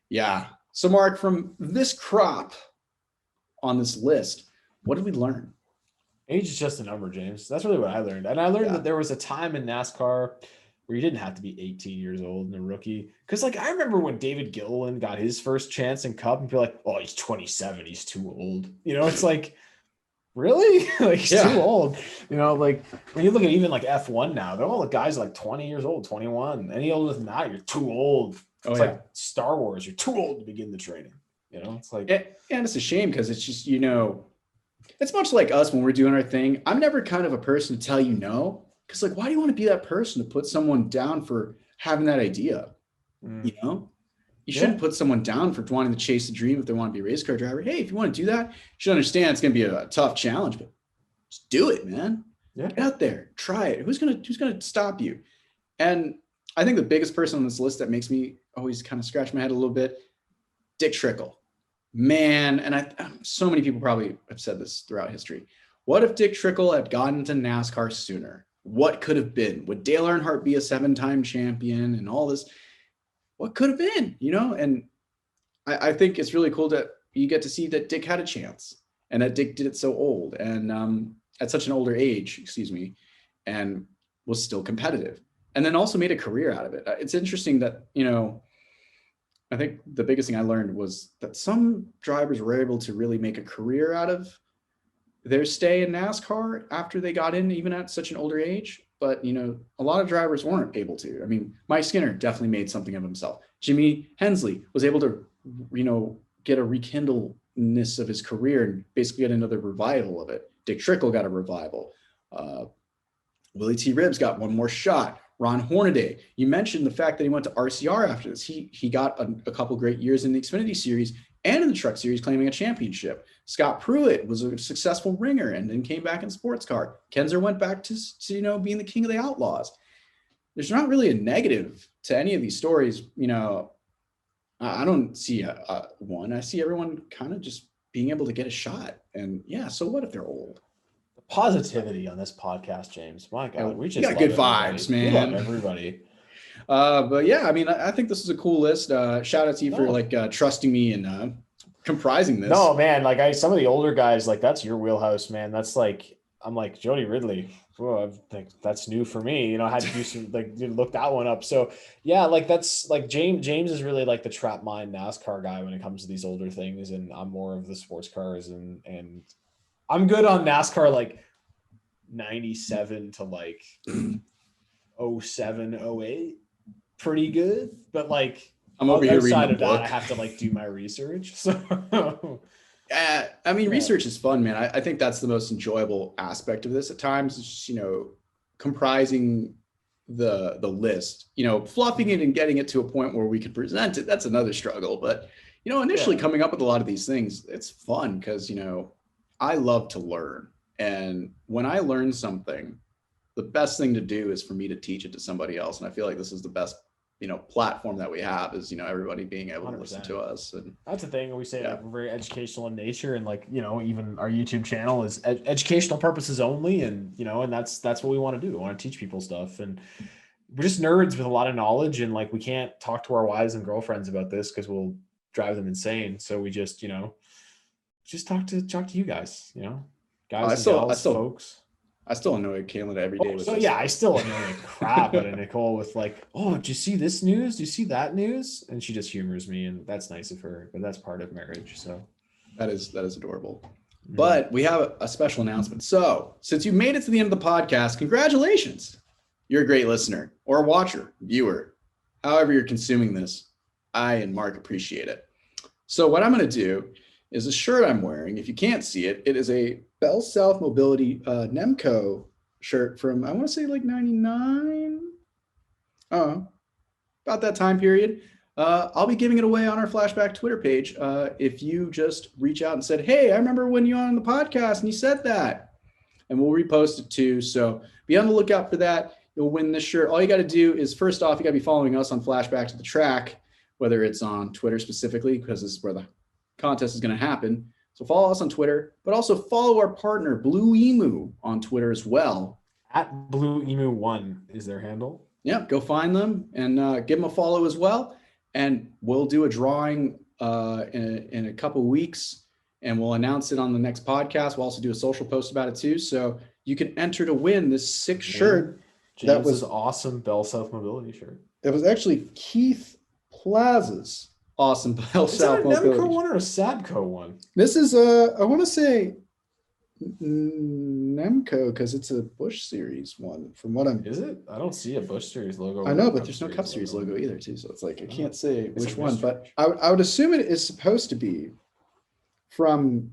yeah. So Mark, from this crop on this list, what did we learn? Age is just a number, James. That's really what I learned. And I learned that there was a time in NASCAR where you didn't have to be 18 years old and a rookie. Because, like, I remember when David Gilliland got his first chance in Cup, and people like, oh, he's 27. He's too old. It's like, really? Like, he's too old. Like, when you look at even, like, F1 now, they're all the guys like 20 years old, 21. Any older than that, you're too old. It's like Star Wars. You're too old to begin the training. It's like... And it's a shame because it's just, it's much like us when we're doing our thing. I'm never kind of a person to tell you no. Because, like, why do you want to be that person to put someone down for having that idea? You shouldn't put someone down for wanting to chase the dream if they want to be a race car driver. Hey, if you want to do that, you should understand it's going to be a tough challenge, but just do it, man. Yeah. Get out there, try it. Who's gonna stop you? And I think the biggest person on this list that makes me always kind of scratch my head a little bit, Dick Trickle. Man, and so many people probably have said this throughout history. What if Dick Trickle had gotten to NASCAR sooner? What could have been? Would Dale Earnhardt be a 7-time champion and all this? What could have been, And I think it's really cool that you get to see that Dick had a chance and that Dick did it so old and at such an older age, and was still competitive and then also made a career out of it. It's interesting that, I think the biggest thing I learned was that some drivers were able to really make a career out of their stay in NASCAR after they got in, even at such an older age. But, a lot of drivers weren't able to. I mean, Mike Skinner definitely made something of himself. Jimmy Hensley was able to, get a rekindleness of his career and basically get another revival of it. Dick Trickle got a revival. Willie T. Ribbs got one more shot. Ron Hornaday, you mentioned the fact that he went to RCR after this. He got a couple great years in the Xfinity Series and in the Truck Series, claiming a championship. Scott Pruitt was a successful ringer and then came back in sports car. Kinser went back to being the king of the outlaws. There's not really a negative to any of these stories. I don't see one. I see everyone kind of just being able to get a shot. And so what if they're old? Positivity on this podcast, James. My God, we got good vibes, man. We love everybody. But yeah, I mean, I think this is a cool list. Shout out to you for trusting me and comprising this. No, man, some of the older guys, that's your wheelhouse, man. That's I'm like Jody Ridley. Whoa, I think that's new for me. I had to do some look that one up. So yeah, that's James is really the trap mind NASCAR guy when it comes to these older things, and I'm more of the sports cars and I'm good on NASCAR 97 to 07, 08. Pretty good, but I'm over here reading the book. I have to do my research. So I mean, research is fun, man. I think that's the most enjoyable aspect of this. At times, it's just, comprising the list, fluffing it and getting it to a point where we can present it. That's another struggle. But, initially coming up with a lot of these things, it's fun because, I love to learn. And when I learn something, the best thing to do is for me to teach it to somebody else. And I feel like this is the best, platform that we have is, everybody being able 100%. To listen to us. And that's the thing we say, we're very educational in nature. And even our YouTube channel is educational purposes only. And, and that's what we want to do. We want to teach people stuff. And we're just nerds with a lot of knowledge. And we can't talk to our wives and girlfriends about this because we'll drive them insane. So we just, just talk to you guys, guys, folks. I still annoy Kayla every day. I still annoy the crap out of Nicole with did you see this news? Do you see that news? And she just humors me, and that's nice of her. But that's part of marriage. So that is adorable. Mm-hmm. But we have a special announcement. So since you made it to the end of the podcast, congratulations! You're a great listener or a watcher, viewer, however you're consuming this. I and Mark appreciate it. So what I'm going to do is a shirt I'm wearing. If you can't see it, it is a Bell South Mobility Nemco shirt from, I want to say 99. About that time period. I'll be giving it away on our Flashback Twitter page. If you just reach out and said, hey, I remember when you were on the podcast and you said that, and we'll repost it too. So be on the lookout for that. You'll win this shirt. All you got to do is, first off, you got to be following us on Flashback to the Track, whether it's on Twitter specifically, because this is where the contest is going to happen. So follow us on Twitter, but also follow our partner, Blue Emu, on Twitter as well. At Blue Emu 1 is their handle. Yeah, go find them and give them a follow as well. And we'll do a drawing in a couple of weeks, and we'll announce it on the next podcast. We'll also do a social post about it too. So you can enter to win this sick shirt. James, that was awesome Bell South Mobility shirt. It was actually Keith Plaza's awesome Bell South Mobility. Is it a Nemco one or a Sabco one? This is I want to say Nemco, because it's a Busch Series one. From what I'm, is it? I don't see a Busch Series logo. I know, but there's no Cup Series logo either, too. So it's like I can't say which one, but I would assume it is supposed to be from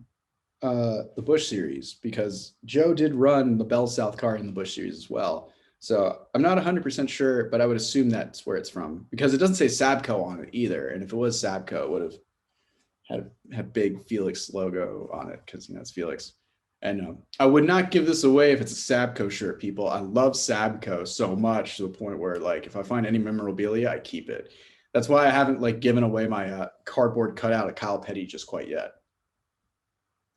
the Busch Series, because Joe did run the Bell South car in the Busch Series as well. So I'm not 100% sure, but I would assume that's where it's from, because it doesn't say Sabco on it either. And if it was Sabco, it would have had big Felix logo on it, because it's Felix. And I would not give this away if it's a Sabco shirt, people. I love Sabco so much to the point where, like, if I find any memorabilia, I keep it. That's why I haven't given away my cardboard cutout of Kyle Petty just quite yet,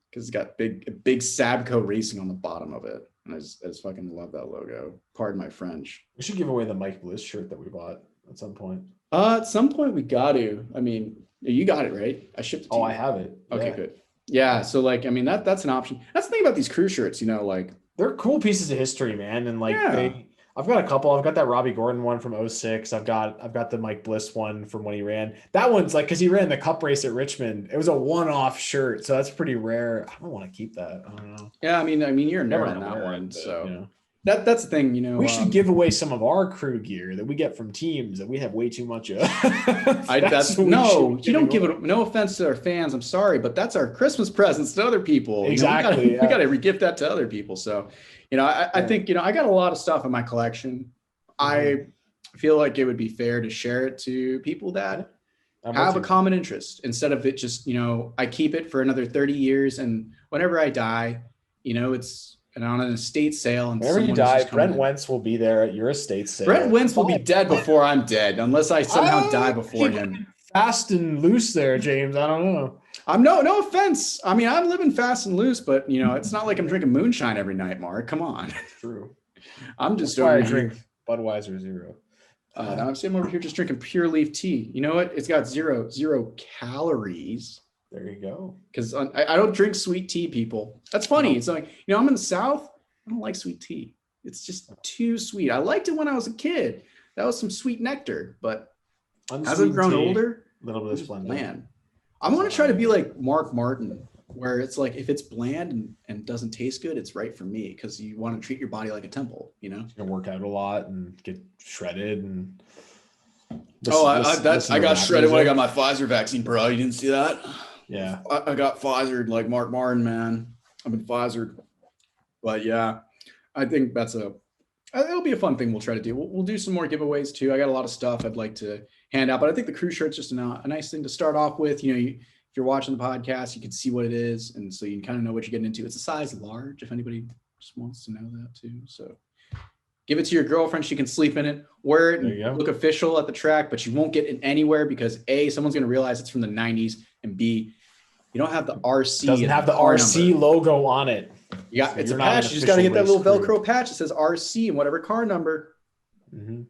because it's got big Sabco Racing on the bottom of it, and I just fucking love that logo. Pardon my French. We should give away the Mike Bliss shirt that we bought at some point. At some point we got to. I mean, you got it right. I shipped it to you. I have it. Okay, good. Yeah, so that's an option. That's the thing about these crew shirts, they're cool pieces of history, man. And I've got a couple. I've got that Robbie Gordon one from 06. I've got the Mike Bliss one from when he ran. That one's because he ran the Cup race at Richmond. It was a one-off shirt, so that's pretty rare. I don't want to keep that. I don't know. Yeah, I mean you're a nerd on that one, so that's the thing, We should give away some of our crew gear that we get from teams that we have way too much of. You don't give it. No offense to our fans, I'm sorry, but that's our Christmas presents to other people. Exactly. We got to regift that to other people. So, I think I got a lot of stuff in my collection. I feel like it would be fair to share it to people that have a common interest, instead of it just I keep it for another 30 years, and whenever I die, it's. And on an estate sale, and whenever you die, Brent Wentz will be there at your estate sale. Brent Wentz will be dead before I'm dead, unless I somehow die before him. Fast and loose there, James. I don't know. I'm no offense. I mean, I'm living fast and loose, but it's not like I'm drinking moonshine every night, Mark. Come on. True. I'm just That's why I drink Budweiser Zero. I'm over here just drinking pure leaf tea. You know what? It's got zero calories. There you go. Because I don't drink sweet tea, people. That's funny. No. It's like, I'm in the South. I don't like sweet tea. It's just too sweet. I liked it when I was a kid. That was some sweet nectar. But as I've grown older, a little bit of splendor. Man, I want to try to be like Mark Martin, where it's like, if it's bland and doesn't taste good, it's right for me, because you want to treat your body like a temple, You're going to work out a lot and get shredded and... I got shredded when I got my Pfizer vaccine, bro. You didn't see that? Yeah. I got Pfizered like Mark Martin, man. I've been Pfizered. But yeah, I think it'll be a fun thing we'll try to do. We'll do some more giveaways too. I got a lot of stuff I'd like to hand out, but I think the crew shirt's just a nice thing to start off with. If you're watching the podcast, you can see what it is, and so you can kind of know what you're getting into. It's a size large, if anybody just wants to know that too. So give it to your girlfriend. She can sleep in it. Wear it and look official at the track, but you won't get it anywhere, because A, someone's going to realize it's from the 90s, and B, you don't have the RC. It doesn't have the RC number. Logo on it. Yeah, so it's a patch. You just got to get that little Velcro patch that says RC and whatever car number. Mm-hmm.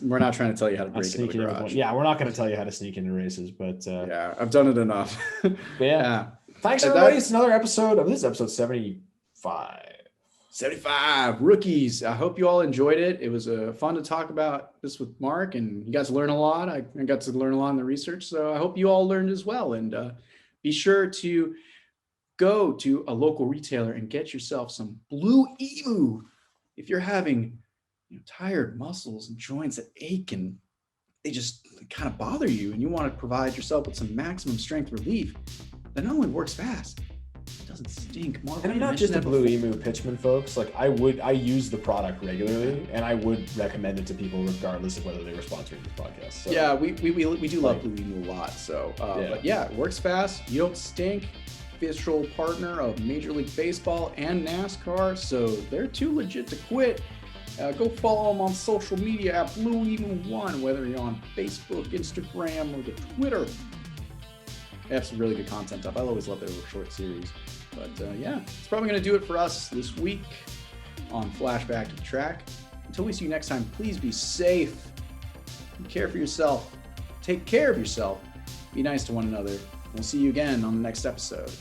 We're not trying to tell you how to break into the garage. Yeah, we're not going to tell you how to sneak into races, but yeah, I've done it enough. Yeah. Thanks, everybody. It's another episode of this episode 75. 75 rookies. I hope you all enjoyed it. It was fun to talk about this with Mark, and you guys learn a lot. I got to learn a lot in the research, so I hope you all learned as well. And be sure to go to a local retailer and get yourself some Blue Emu. If you're having tired muscles and joints that ache and they just kind of bother you, and you want to provide yourself with some maximum strength relief that not only works fast, it doesn't stink. Mark, And I'm not just a Blue Emu pitchman, folks. Like I use the product regularly, and I would recommend it to people regardless of whether they were sponsoring this podcast. So, yeah, we do love Blue Emu a lot. So, but yeah, it works fast. You don't stink. Official partner of Major League Baseball and NASCAR, so they're too legit to quit. Go follow them on social media at Blue Emu One, whether you're on Facebook, Instagram, or the Twitter. They have some really good content up. I always love their short series. But yeah, it's probably going to do it for us this week on Flashback to the Track. Until we see you next time, please be safe. Care for yourself. Take care of yourself. Be nice to one another. We'll see you again on the next episode.